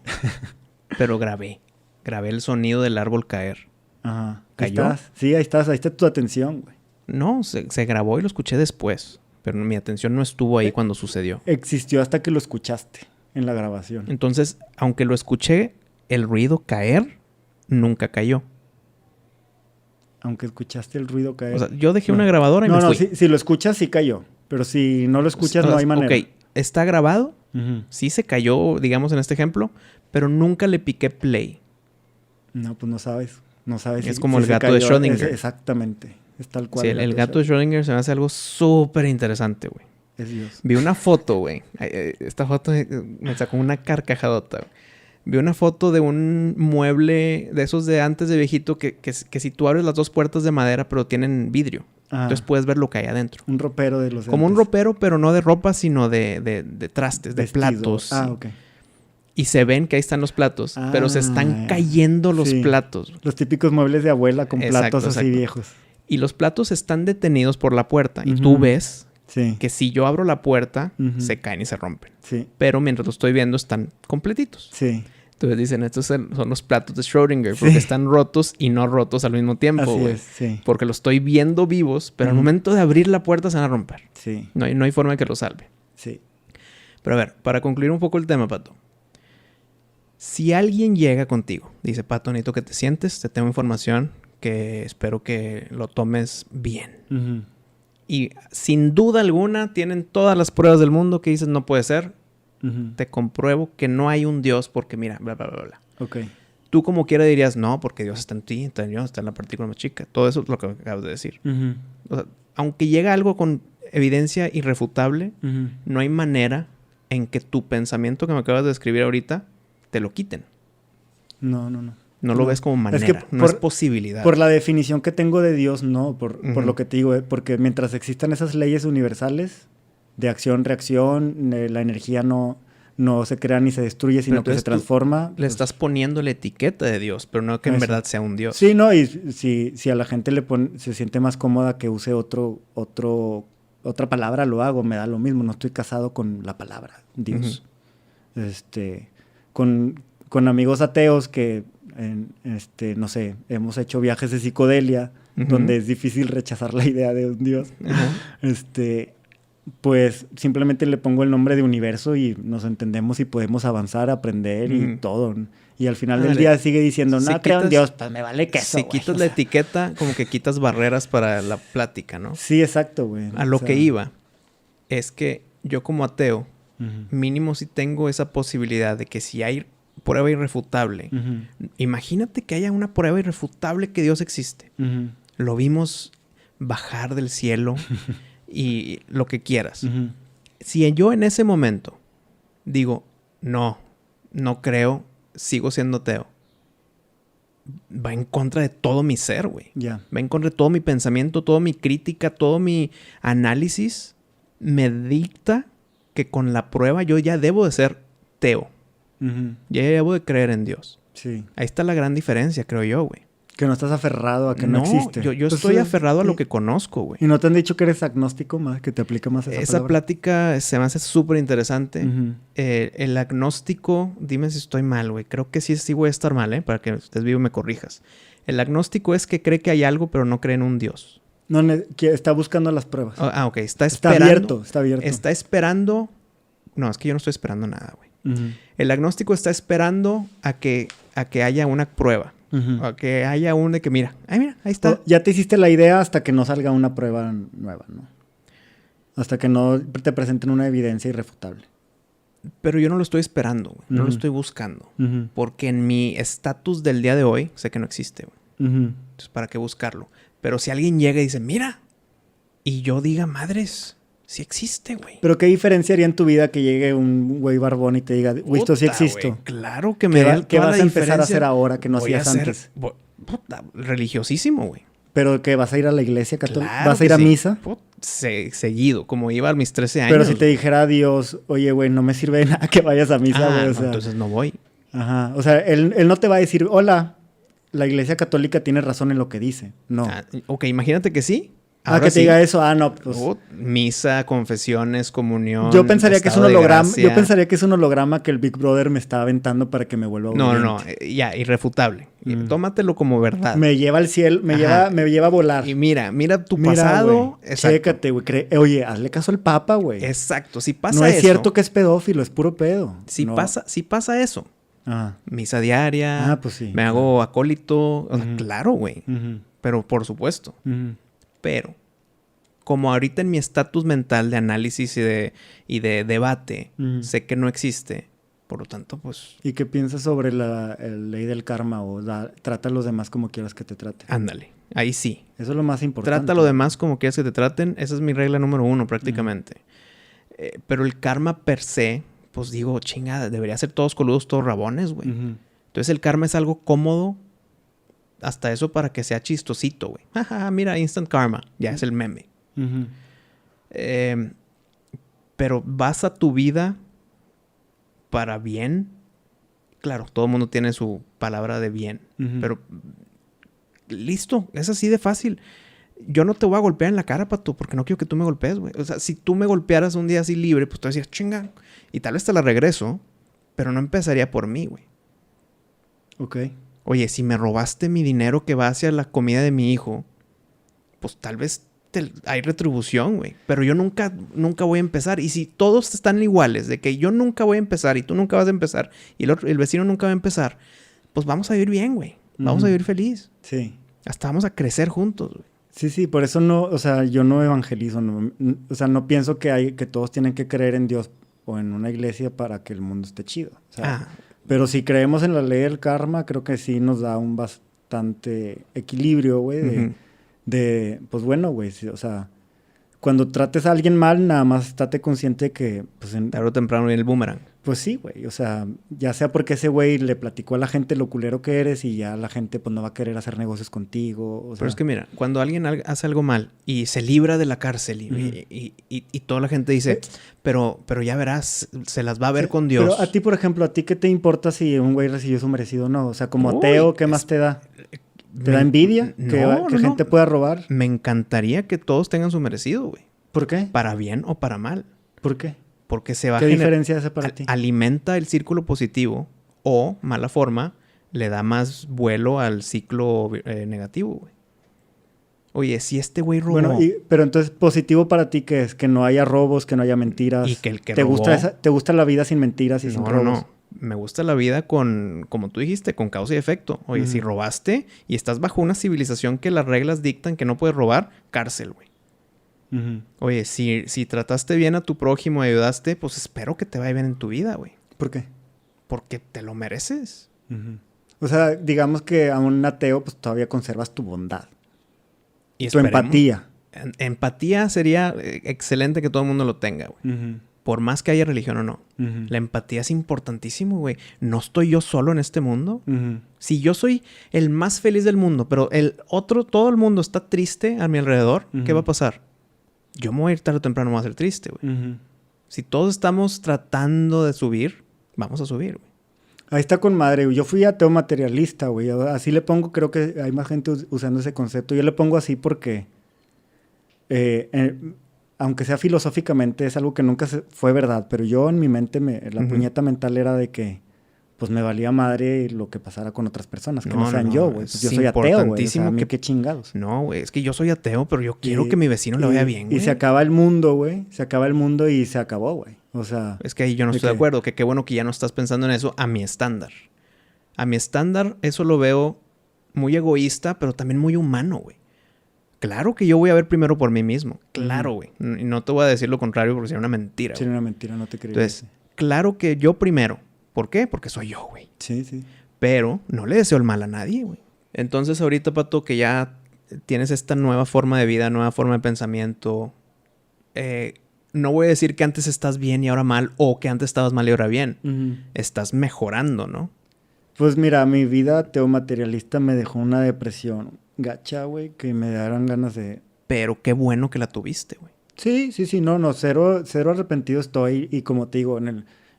Pero grabé el sonido del árbol caer. Ajá. ¿Cayó? Sí, ahí está tu atención, güey. No, se grabó y lo escuché después. Pero mi atención no estuvo ahí cuando sucedió. Existió hasta que lo escuchaste en la grabación. Entonces, aunque lo escuché, el ruido caer nunca cayó. Aunque escuchaste el ruido caer. O sea, yo dejé una grabadora y me fui. Si lo escuchas, sí cayó. Pero si no lo escuchas, no hay manera. Ok, está grabado. Sí se cayó, digamos, en este ejemplo. Pero nunca le piqué play. No, pues no sabes. No sabes. Es como el gato de Schrödinger. Exactamente. Es tal cual. Sí, el gato de Schrödinger se me hace algo súper interesante, güey. Es Dios. Vi una foto, güey. Esta foto me sacó una carcajadota, güey. Vi una foto de un mueble de esos de antes de viejito que si tú abres las dos puertas de madera, pero tienen vidrio. Entonces puedes ver lo que hay adentro. Un ropero de los como antes. Un ropero, pero no de ropa, sino de trastes, de platos. Ok. Y se ven que ahí están los platos, pero se están cayendo los platos. Los típicos muebles de abuela con platos así viejos. Y los platos están detenidos por la puerta. Y tú ves que si yo abro la puerta, se caen y se rompen. Sí. Pero mientras lo estoy viendo, están completitos. Sí. Entonces dicen, estos son los platos de Schrödinger, porque están rotos y no rotos al mismo tiempo, güey. Porque los estoy viendo vivos, pero al momento de abrir la puerta se van a romper. Sí. No hay forma de que lo salve. Sí. Pero a ver, para concluir un poco el tema, Pato. Si alguien llega contigo, dice, Pato, necesito que te sientes, te tengo información que espero que lo tomes bien. Y sin duda alguna tienen todas las pruebas del mundo que dices no puede ser. Te compruebo que no hay un Dios porque mira, bla, bla, bla, bla. Ok. Tú como quiera dirías, no, porque Dios está en ti, está en Dios, está en la partícula más chica. Todo eso es lo que acabas de decir. O sea, aunque llega algo con evidencia irrefutable, no hay manera en que tu pensamiento que me acabas de describir ahorita te lo quiten. No. No lo ves como manera, es que no es posibilidad. Por la definición que tengo de Dios, no. Por lo que te digo, porque mientras existan esas leyes universales de acción-reacción, la energía no se crea ni se destruye, sino que se transforma. Le estás poniendo la etiqueta de Dios, pero no que en verdad sea un Dios. Sí, no, y si a la gente se siente más cómoda que use otra palabra, lo hago, me da lo mismo. No estoy casado con la palabra Dios. Con amigos ateos que, no sé, hemos hecho viajes de psicodelia, donde es difícil rechazar la idea de un Dios. Pues simplemente le pongo el nombre de universo y nos entendemos y podemos avanzar, aprender y todo. Y al final del día sigue diciendo, no creo en Dios, pues me vale queso. Si quitas la etiqueta, como que quitas barreras para la plática, ¿no? Sí, exacto, güey. A lo que iba es que yo como ateo, mínimo sí tengo esa posibilidad de que si hay prueba irrefutable, imagínate que haya una prueba irrefutable que Dios existe. Lo vimos bajar del cielo y lo que quieras. Si yo en ese momento digo, no creo, sigo siendo ateo, va en contra de todo mi ser, güey. Va en contra de todo mi pensamiento, toda mi crítica, todo mi análisis. Me dicta que con la prueba yo ya debo de ser teo. Ya debo de creer en Dios. Sí. Ahí está la gran diferencia, creo yo, güey. Que no estás aferrado a que no existe. Yo estoy aferrado a lo que conozco, güey. ¿Y no te han dicho que eres agnóstico más? Que te aplica más esa palabra. Plática se me hace súper interesante. El agnóstico, dime si estoy mal, güey. Creo que sí voy a estar mal, para que estés vivo y me corrijas. El agnóstico es que cree que hay algo, pero no cree en un Dios. No, que está buscando las pruebas. Ok. Está esperando. Está abierto. Está esperando. No, es que yo no estoy esperando nada, güey. El agnóstico está esperando a que haya una prueba. O que haya un de que mira, ahí está. Ya te hiciste la idea hasta que no salga una prueba nueva, ¿no? Hasta que no te presenten una evidencia irrefutable. Pero yo no lo estoy esperando, güey. No lo estoy buscando. Porque en mi estatus del día de hoy sé que no existe, güey. Entonces, ¿para qué buscarlo? Pero si alguien llega y dice, mira, y yo diga, madres, sí existe, güey. Pero ¿qué diferencia haría en tu vida que llegue un güey barbón y te diga, güey, esto sí existo? Güey, claro que me da ¿Qué vas a empezar a hacer ahora que no hacías antes? Puta, religiosísimo, güey. ¿Pero que vas a ir a la iglesia católica? Claro ¿Vas a ir a misa? Seguido, como iba a mis 13 años. Pero si te dijera Dios, oye, güey, no me sirve de nada que vayas a misa, güey. O sea, entonces no voy. Ajá. O sea, él no te va a decir, hola, la iglesia católica tiene razón en lo que dice. No. Ok, imagínate que sí. Ahora que te diga eso, no, pues. Misa, confesiones, comunión. Yo pensaría que es un holograma. Yo pensaría que es un holograma que el Big Brother me está aventando para que me vuelva obediente. No, ya, irrefutable. Tómatelo como verdad. Me lleva al cielo, me lleva a volar. Y mira tu pasado. Chécate, güey. Oye, hazle caso al Papa, güey. Exacto, si pasa eso. No es eso, cierto que es pedófilo, es puro pedo. Si pasa eso. Misa diaria. Pues sí. Me hago acólito. O sea, claro, güey. Pero por supuesto. Pero, como ahorita en mi estatus mental de análisis y de debate, sé que no existe, por lo tanto, pues... ¿Y qué piensas sobre la ley del karma o trata a los demás como quieras que te traten? Ándale, ahí sí. Eso es lo más importante. Trata a los demás como quieras que te traten, esa es mi regla número 1 prácticamente. Pero el karma per se, pues digo, chingada, debería ser todos coludos, todos rabones, güey. Entonces el karma es algo cómodo. Hasta eso para que sea chistosito, güey. Mira, instant karma. Ya es el meme. Pero vas a tu vida para bien. Claro, todo el mundo tiene su palabra de bien. Pero listo, es así de fácil. Yo no te voy a golpear en la cara, pato, porque no quiero que tú me golpees, güey. O sea, si tú me golpearas un día así libre, pues tú decías, chinga. Y tal vez te la regreso, pero no empezaría por mí, güey. Ok. Oye, si me robaste mi dinero que va hacia la comida de mi hijo, pues tal vez hay retribución, güey. Pero yo nunca voy a empezar. Y si todos están iguales, de que yo nunca voy a empezar y tú nunca vas a empezar y el vecino nunca va a empezar, pues vamos a vivir bien, güey. Vamos a vivir feliz. Sí. Hasta vamos a crecer juntos, güey. Sí, por eso no, o sea, yo no evangelizo, o sea, no pienso que todos tienen que creer en Dios o en una iglesia para que el mundo esté chido. O sea, pero si creemos en la ley del karma, creo que sí nos da un bastante equilibrio, güey, pues bueno, güey, o sea, cuando trates a alguien mal, nada más estate consciente de que, pues... Tarde o temprano viene el boomerang. Pues sí, güey, o sea, ya sea porque ese güey le platicó a la gente lo culero que eres y ya la gente, pues, no va a querer hacer negocios contigo, o sea... Pero es que mira, cuando alguien hace algo mal y se libra de la cárcel y toda la gente dice, pero ya verás, se las va a ver con Dios. Pero a ti, por ejemplo, ¿a ti qué te importa si un güey recibió su merecido o no? O sea, como ateo, ¿qué más te da? ¿Te da envidia que gente pueda robar? Me encantaría que todos tengan su merecido, güey. ¿Por qué? Para bien o para mal. ¿Por qué? Porque se va ¿Qué diferencia hace para ti? Alimenta el círculo positivo o, mala forma, le da más vuelo al ciclo negativo, güey. Oye, si este güey robó... Bueno, pero entonces, ¿positivo para ti qué es? Que no haya robos, que no haya mentiras. Y que el que ¿Te gusta la vida sin mentiras y sin robos? No. Me gusta la vida con, como tú dijiste, con causa y efecto. Oye, si robaste y estás bajo una civilización que las reglas dictan que no puedes robar, cárcel, güey. Oye, si trataste bien a tu prójimo y ayudaste, pues espero que te vaya bien en tu vida, güey. ¿Por qué? Porque te lo mereces. O sea, digamos que a un ateo, pues todavía conservas tu bondad. Y tu empatía. Empatía sería excelente que todo el mundo lo tenga, güey. Por más que haya religión o no. La empatía es importantísimo, güey. No estoy yo solo en este mundo. Si yo soy el más feliz del mundo, pero todo el mundo está triste a mi alrededor, ¿qué va a pasar? Yo me voy a ir tarde o temprano, me voy a hacer triste, güey. Si todos estamos tratando de subir, vamos a subir, güey. Ahí está con madre, güey. Yo fui ateo materialista, güey. Así le pongo, creo que hay más gente usando ese concepto. Yo le pongo así porque, aunque sea filosóficamente, es algo que nunca fue verdad. Pero yo en mi mente, la puñeta mental era de que, pues me valía madre lo que pasara con otras personas, que no sean yo, güey. Pues yo soy ateo, güey. O sea, a mí qué chingados. No, güey, es que yo soy ateo, pero yo quiero que mi vecino le vaya bien, güey. Y se acaba el mundo, güey. Se acaba el mundo y se acabó, güey. O sea... Es que ahí yo no estoy de acuerdo. Que qué bueno que ya no estás pensando en eso a mi estándar. A mi estándar, eso lo veo muy egoísta, pero también muy humano, güey. Claro que yo voy a ver primero por mí mismo. Claro, güey. Y no te voy a decir lo contrario porque sería una mentira. Sería una mentira, no te creería. Entonces, claro que yo primero. ¿Por qué? Porque soy yo, güey. Sí, sí. Pero no le deseo el mal a nadie, güey. Entonces, ahorita, Pato, que ya tienes esta nueva forma de vida, nueva forma de pensamiento, no voy a decir que antes estás bien y ahora mal, o que antes estabas mal y ahora bien. Estás mejorando, ¿no? Pues mira, mi vida ateo materialista me dejó una depresión gacha, güey, que me daban ganas de... Pero qué bueno que la tuviste, güey. Sí, no, cero arrepentido estoy. Y como te digo,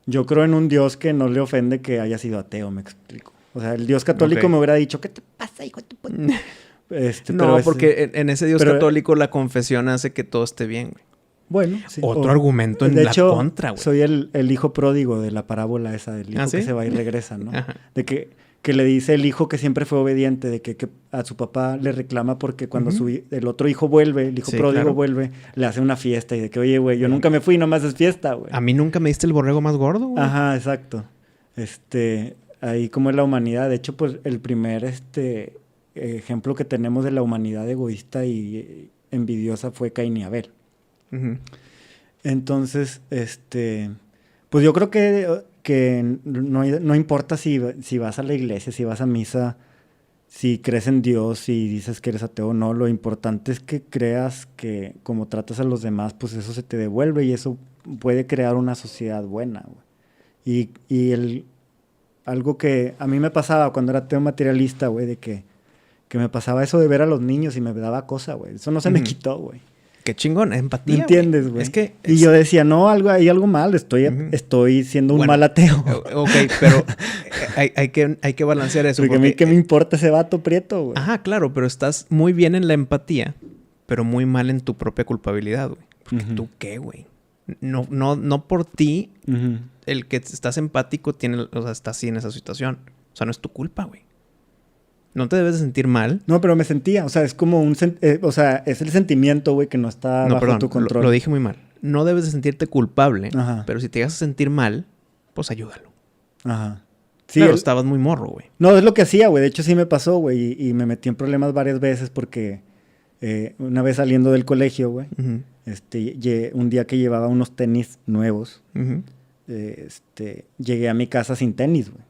yo creo en un Dios que no le ofende que haya sido ateo, me explico. O sea, el Dios católico me hubiera dicho, ¿qué te pasa, hijo de tu puta? No, porque en ese Dios católico la confesión hace que todo esté bien, güey. Bueno, sí. Otro argumento en la contra, güey. Soy el hijo pródigo de la parábola esa del hijo que se va y regresa, ¿no? De que le dice el hijo que siempre fue obediente, de que a su papá le reclama porque cuando el otro hijo vuelve, el hijo pródigo vuelve, le hace una fiesta y de que, oye, güey, yo nunca me fui, nomás es fiesta, güey. A mí nunca me diste el borrego más gordo, güey. Ajá, exacto. Ahí como es la humanidad. De hecho, pues el primer ejemplo que tenemos de la humanidad egoísta y envidiosa fue Caín y Abel. Entonces, pues yo creo que no importa si vas a la iglesia, si vas a misa, si crees en Dios, si dices que eres ateo o no, lo importante es que creas que como tratas a los demás, pues eso se te devuelve y eso puede crear una sociedad buena, güey. Algo que a mí me pasaba cuando era ateo materialista, güey, de que me pasaba eso de ver a los niños y me daba cosa, güey. Eso no se me quitó, güey. Qué chingón, empatía. ¿Me entiendes, güey? Y yo decía, no, hay algo mal, estoy siendo un mal ateo. Ok, pero hay que balancear eso. Porque a mí qué me importa ese vato prieto, güey. Ajá, claro, pero estás muy bien en la empatía, pero muy mal en tu propia culpabilidad, güey. Porque tú qué, güey. No por ti, el que estás empático está así en esa situación. O sea, no es tu culpa, güey. No te debes de sentir mal. No, pero me sentía. O sea, es como o sea, es el sentimiento, güey, que no está bajo tu control. Lo dije muy mal. No debes de sentirte culpable. Ajá. Pero si te llegas a sentir mal, pues ayúdalo. Ajá. Sí, claro, estabas muy morro, güey. No, es lo que hacía, güey. De hecho, sí me pasó, güey. Y me metí en problemas varias veces porque una vez saliendo del colegio, güey, un día que llevaba unos tenis nuevos, llegué a mi casa sin tenis, güey.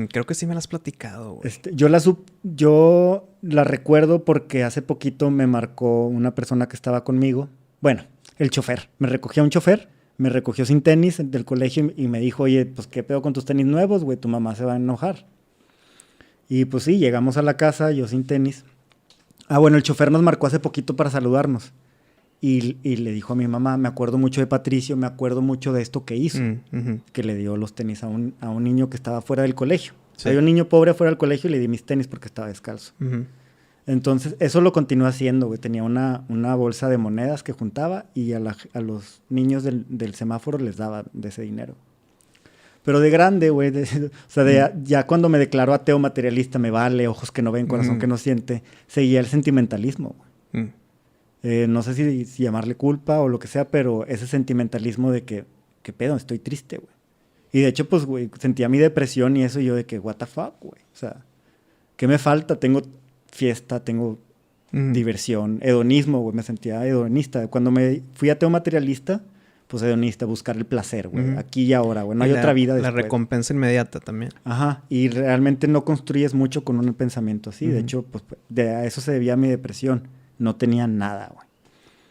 Creo que sí me la has platicado, güey. Yo la recuerdo porque hace poquito me marcó una persona que estaba conmigo. Bueno, el chofer. Me recogía un chofer, me recogió sin tenis del colegio y me dijo, oye, pues, ¿qué pedo con tus tenis nuevos, güey? Tu mamá se va a enojar. Y pues sí, llegamos a la casa, yo sin tenis. Bueno, el chofer nos marcó hace poquito para saludarnos. Y le dijo a mi mamá, me acuerdo mucho de Patricio, me acuerdo mucho de esto que hizo. Que le dio los tenis a un niño que estaba fuera del colegio. Sí. Había un niño pobre fuera del colegio y le di mis tenis porque estaba descalzo. Entonces, eso lo continué haciendo, güey. Tenía una bolsa de monedas que juntaba y a los niños del semáforo les daba de ese dinero. Pero de grande, güey, o sea, ya cuando me declaro ateo materialista, me vale, ojos que no ven, corazón que no siente, seguía el sentimentalismo, güey. No sé si llamarle culpa o lo que sea, pero ese sentimentalismo de que, ¿qué pedo? Estoy triste, güey. Y de hecho, pues, güey, sentía mi depresión y eso, y yo de que, what the fuck, güey. O sea, ¿qué me falta? Tengo fiesta, tengo diversión, hedonismo, güey. Me sentía hedonista. Cuando me fui ateo materialista, pues hedonista, buscar el placer, güey. Aquí y ahora, güey. No hay otra vida después. La recompensa inmediata también. Ajá. Y realmente no construyes mucho con un pensamiento así. De hecho, pues, a eso se debía mi depresión. No tenía nada, güey.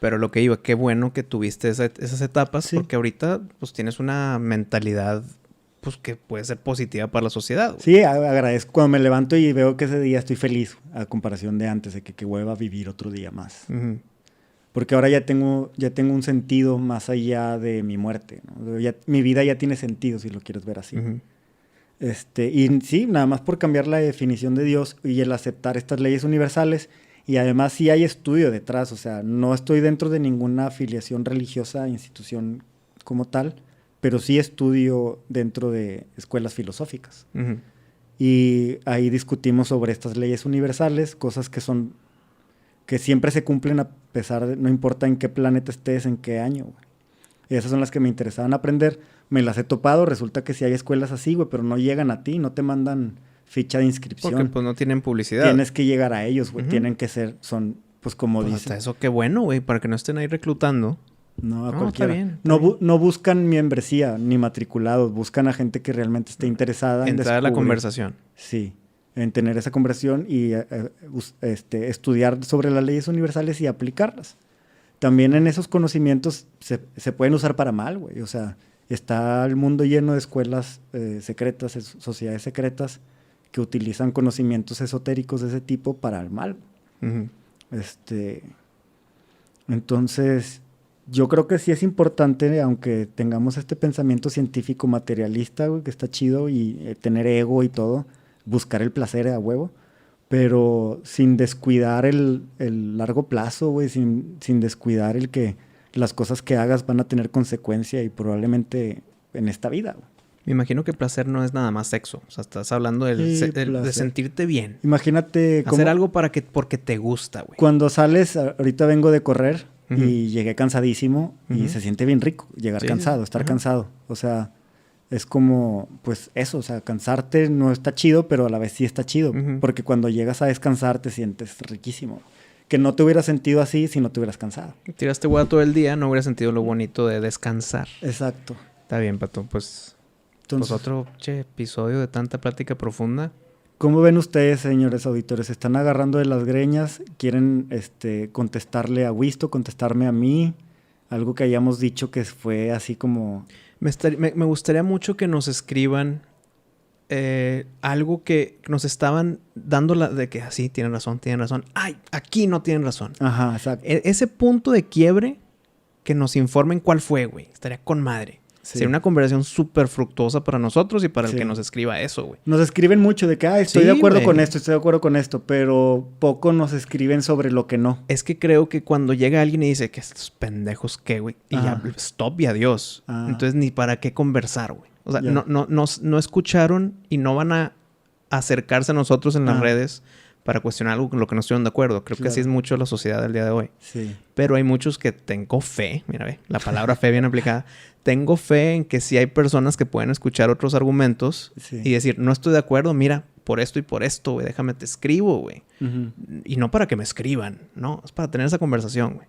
Pero lo que iba, qué bueno que tuviste esas etapas, porque ahorita pues tienes una mentalidad pues que puede ser positiva para la sociedad, güey. Sí, agradezco cuando me levanto y veo que ese día estoy feliz a comparación de antes, de que qué hueva vivir otro día más. Porque ahora ya tengo un sentido más allá de mi muerte, ¿no? Mi vida ya tiene sentido, si lo quieres ver así. Y sí, nada más por cambiar la definición de Dios y el aceptar estas leyes universales. Y además sí hay estudio detrás, o sea, no estoy dentro de ninguna afiliación religiosa, institución como tal, pero sí estudio dentro de escuelas filosóficas. Y ahí discutimos sobre estas leyes universales, cosas que siempre se cumplen a pesar de, no importa en qué planeta estés, en qué año, güey. Y esas son las que me interesaban aprender. Me las he topado, resulta que sí hay escuelas así, güey, pero no llegan a ti, no te mandan ficha de inscripción. Porque pues no tienen publicidad. Tienes que llegar a ellos, güey. Tienen que ser, son, pues como pues dicen. hasta eso qué bueno, güey, para que no estén ahí reclutando. No, a cualquiera. Está bien. No buscan membresía ni matriculados. Buscan a gente que realmente esté interesada en entrar a la conversación. Sí, en tener esa conversación y estudiar sobre las leyes universales y aplicarlas. También en esos conocimientos se pueden usar para mal, güey. O sea, está el mundo lleno de escuelas secretas, sociedades secretas que utilizan conocimientos esotéricos de ese tipo para el mal. Uh-huh. Entonces, yo creo que sí es importante, aunque tengamos este pensamiento científico materialista, güey, que está chido, y tener ego y todo, buscar el placer a huevo, pero sin descuidar el largo plazo, güey, sin descuidar el que las cosas que hagas van a tener consecuencia y probablemente en esta vida, güey. Me imagino que placer no es nada más sexo. O sea, estás hablando de sentirte bien. Imagínate hacer algo porque te gusta, güey. Cuando sales, ahorita vengo de correr y llegué cansadísimo y se siente bien rico llegar cansado, estar cansado. O sea, es como, pues eso, o sea, cansarte no está chido, pero a la vez sí está chido. Porque cuando llegas a descansar te sientes riquísimo. Que no te hubieras sentido así si no te hubieras cansado. Tiraste hueá todo el día, no hubieras sentido lo bonito de descansar. Exacto. Está bien, Pato, pues... Entonces, pues otro episodio de tanta plática profunda. ¿Cómo ven ustedes, señores auditores? ¿Se están agarrando de las greñas? ¿Quieren contestarle a Wisto, contestarme a mí? Algo que hayamos dicho que fue así como... Me gustaría mucho que nos escriban algo que nos estaban dando de que así tienen razón. ¡Ay! Aquí no tienen razón. Ajá, exacto. Ese punto de quiebre que nos informen cuál fue, güey. Estaría con madre. Sí. Sería una conversación súper fructuosa para nosotros y para el que nos escriba eso, güey. Nos escriben mucho de que, estoy de acuerdo con esto, estoy de acuerdo con esto, pero poco nos escriben sobre lo que no. Es que creo que cuando llega alguien y dice que estos pendejos, ¿qué, güey? Y ya, stop y adiós. Entonces, ni para qué conversar, güey. O sea, no escucharon y no van a acercarse a nosotros en las redes para cuestionar algo con lo que no estuvieron de acuerdo. Creo que así es mucho la sociedad del día de hoy. Sí. Pero hay muchos que tengo fe, mira, ve, la palabra fe bien aplicada. Tengo fe en que sí hay personas que pueden escuchar otros argumentos y decir, no estoy de acuerdo, mira, por esto y por esto, güey, déjame te escribo, güey. Y no para que me escriban, no, es para tener esa conversación, güey.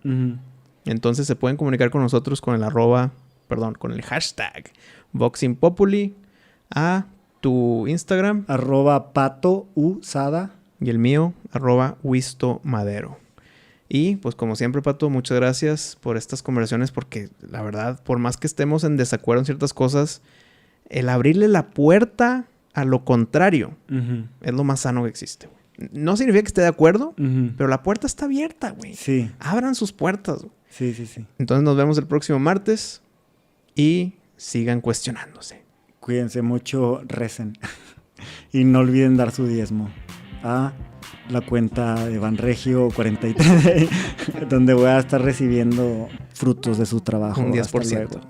Entonces se pueden comunicar con nosotros con con el hashtag VoxingPopuli a tu Instagram. @PatoUsada. Y el mío, @WistoMadero. Y pues como siempre, Pato, muchas gracias por estas conversaciones porque la verdad, por más que estemos en desacuerdo en ciertas cosas, el abrirle la puerta a lo contrario es lo más sano que existe, güey. No significa que esté de acuerdo, pero la puerta está abierta, güey. Sí. Abran sus puertas, güey. Sí. Entonces nos vemos el próximo martes y sigan cuestionándose. Cuídense mucho, recen. Y no olviden dar su diezmo a la cuenta de Banregio 43, donde voy a estar recibiendo frutos de su trabajo. Un 10%.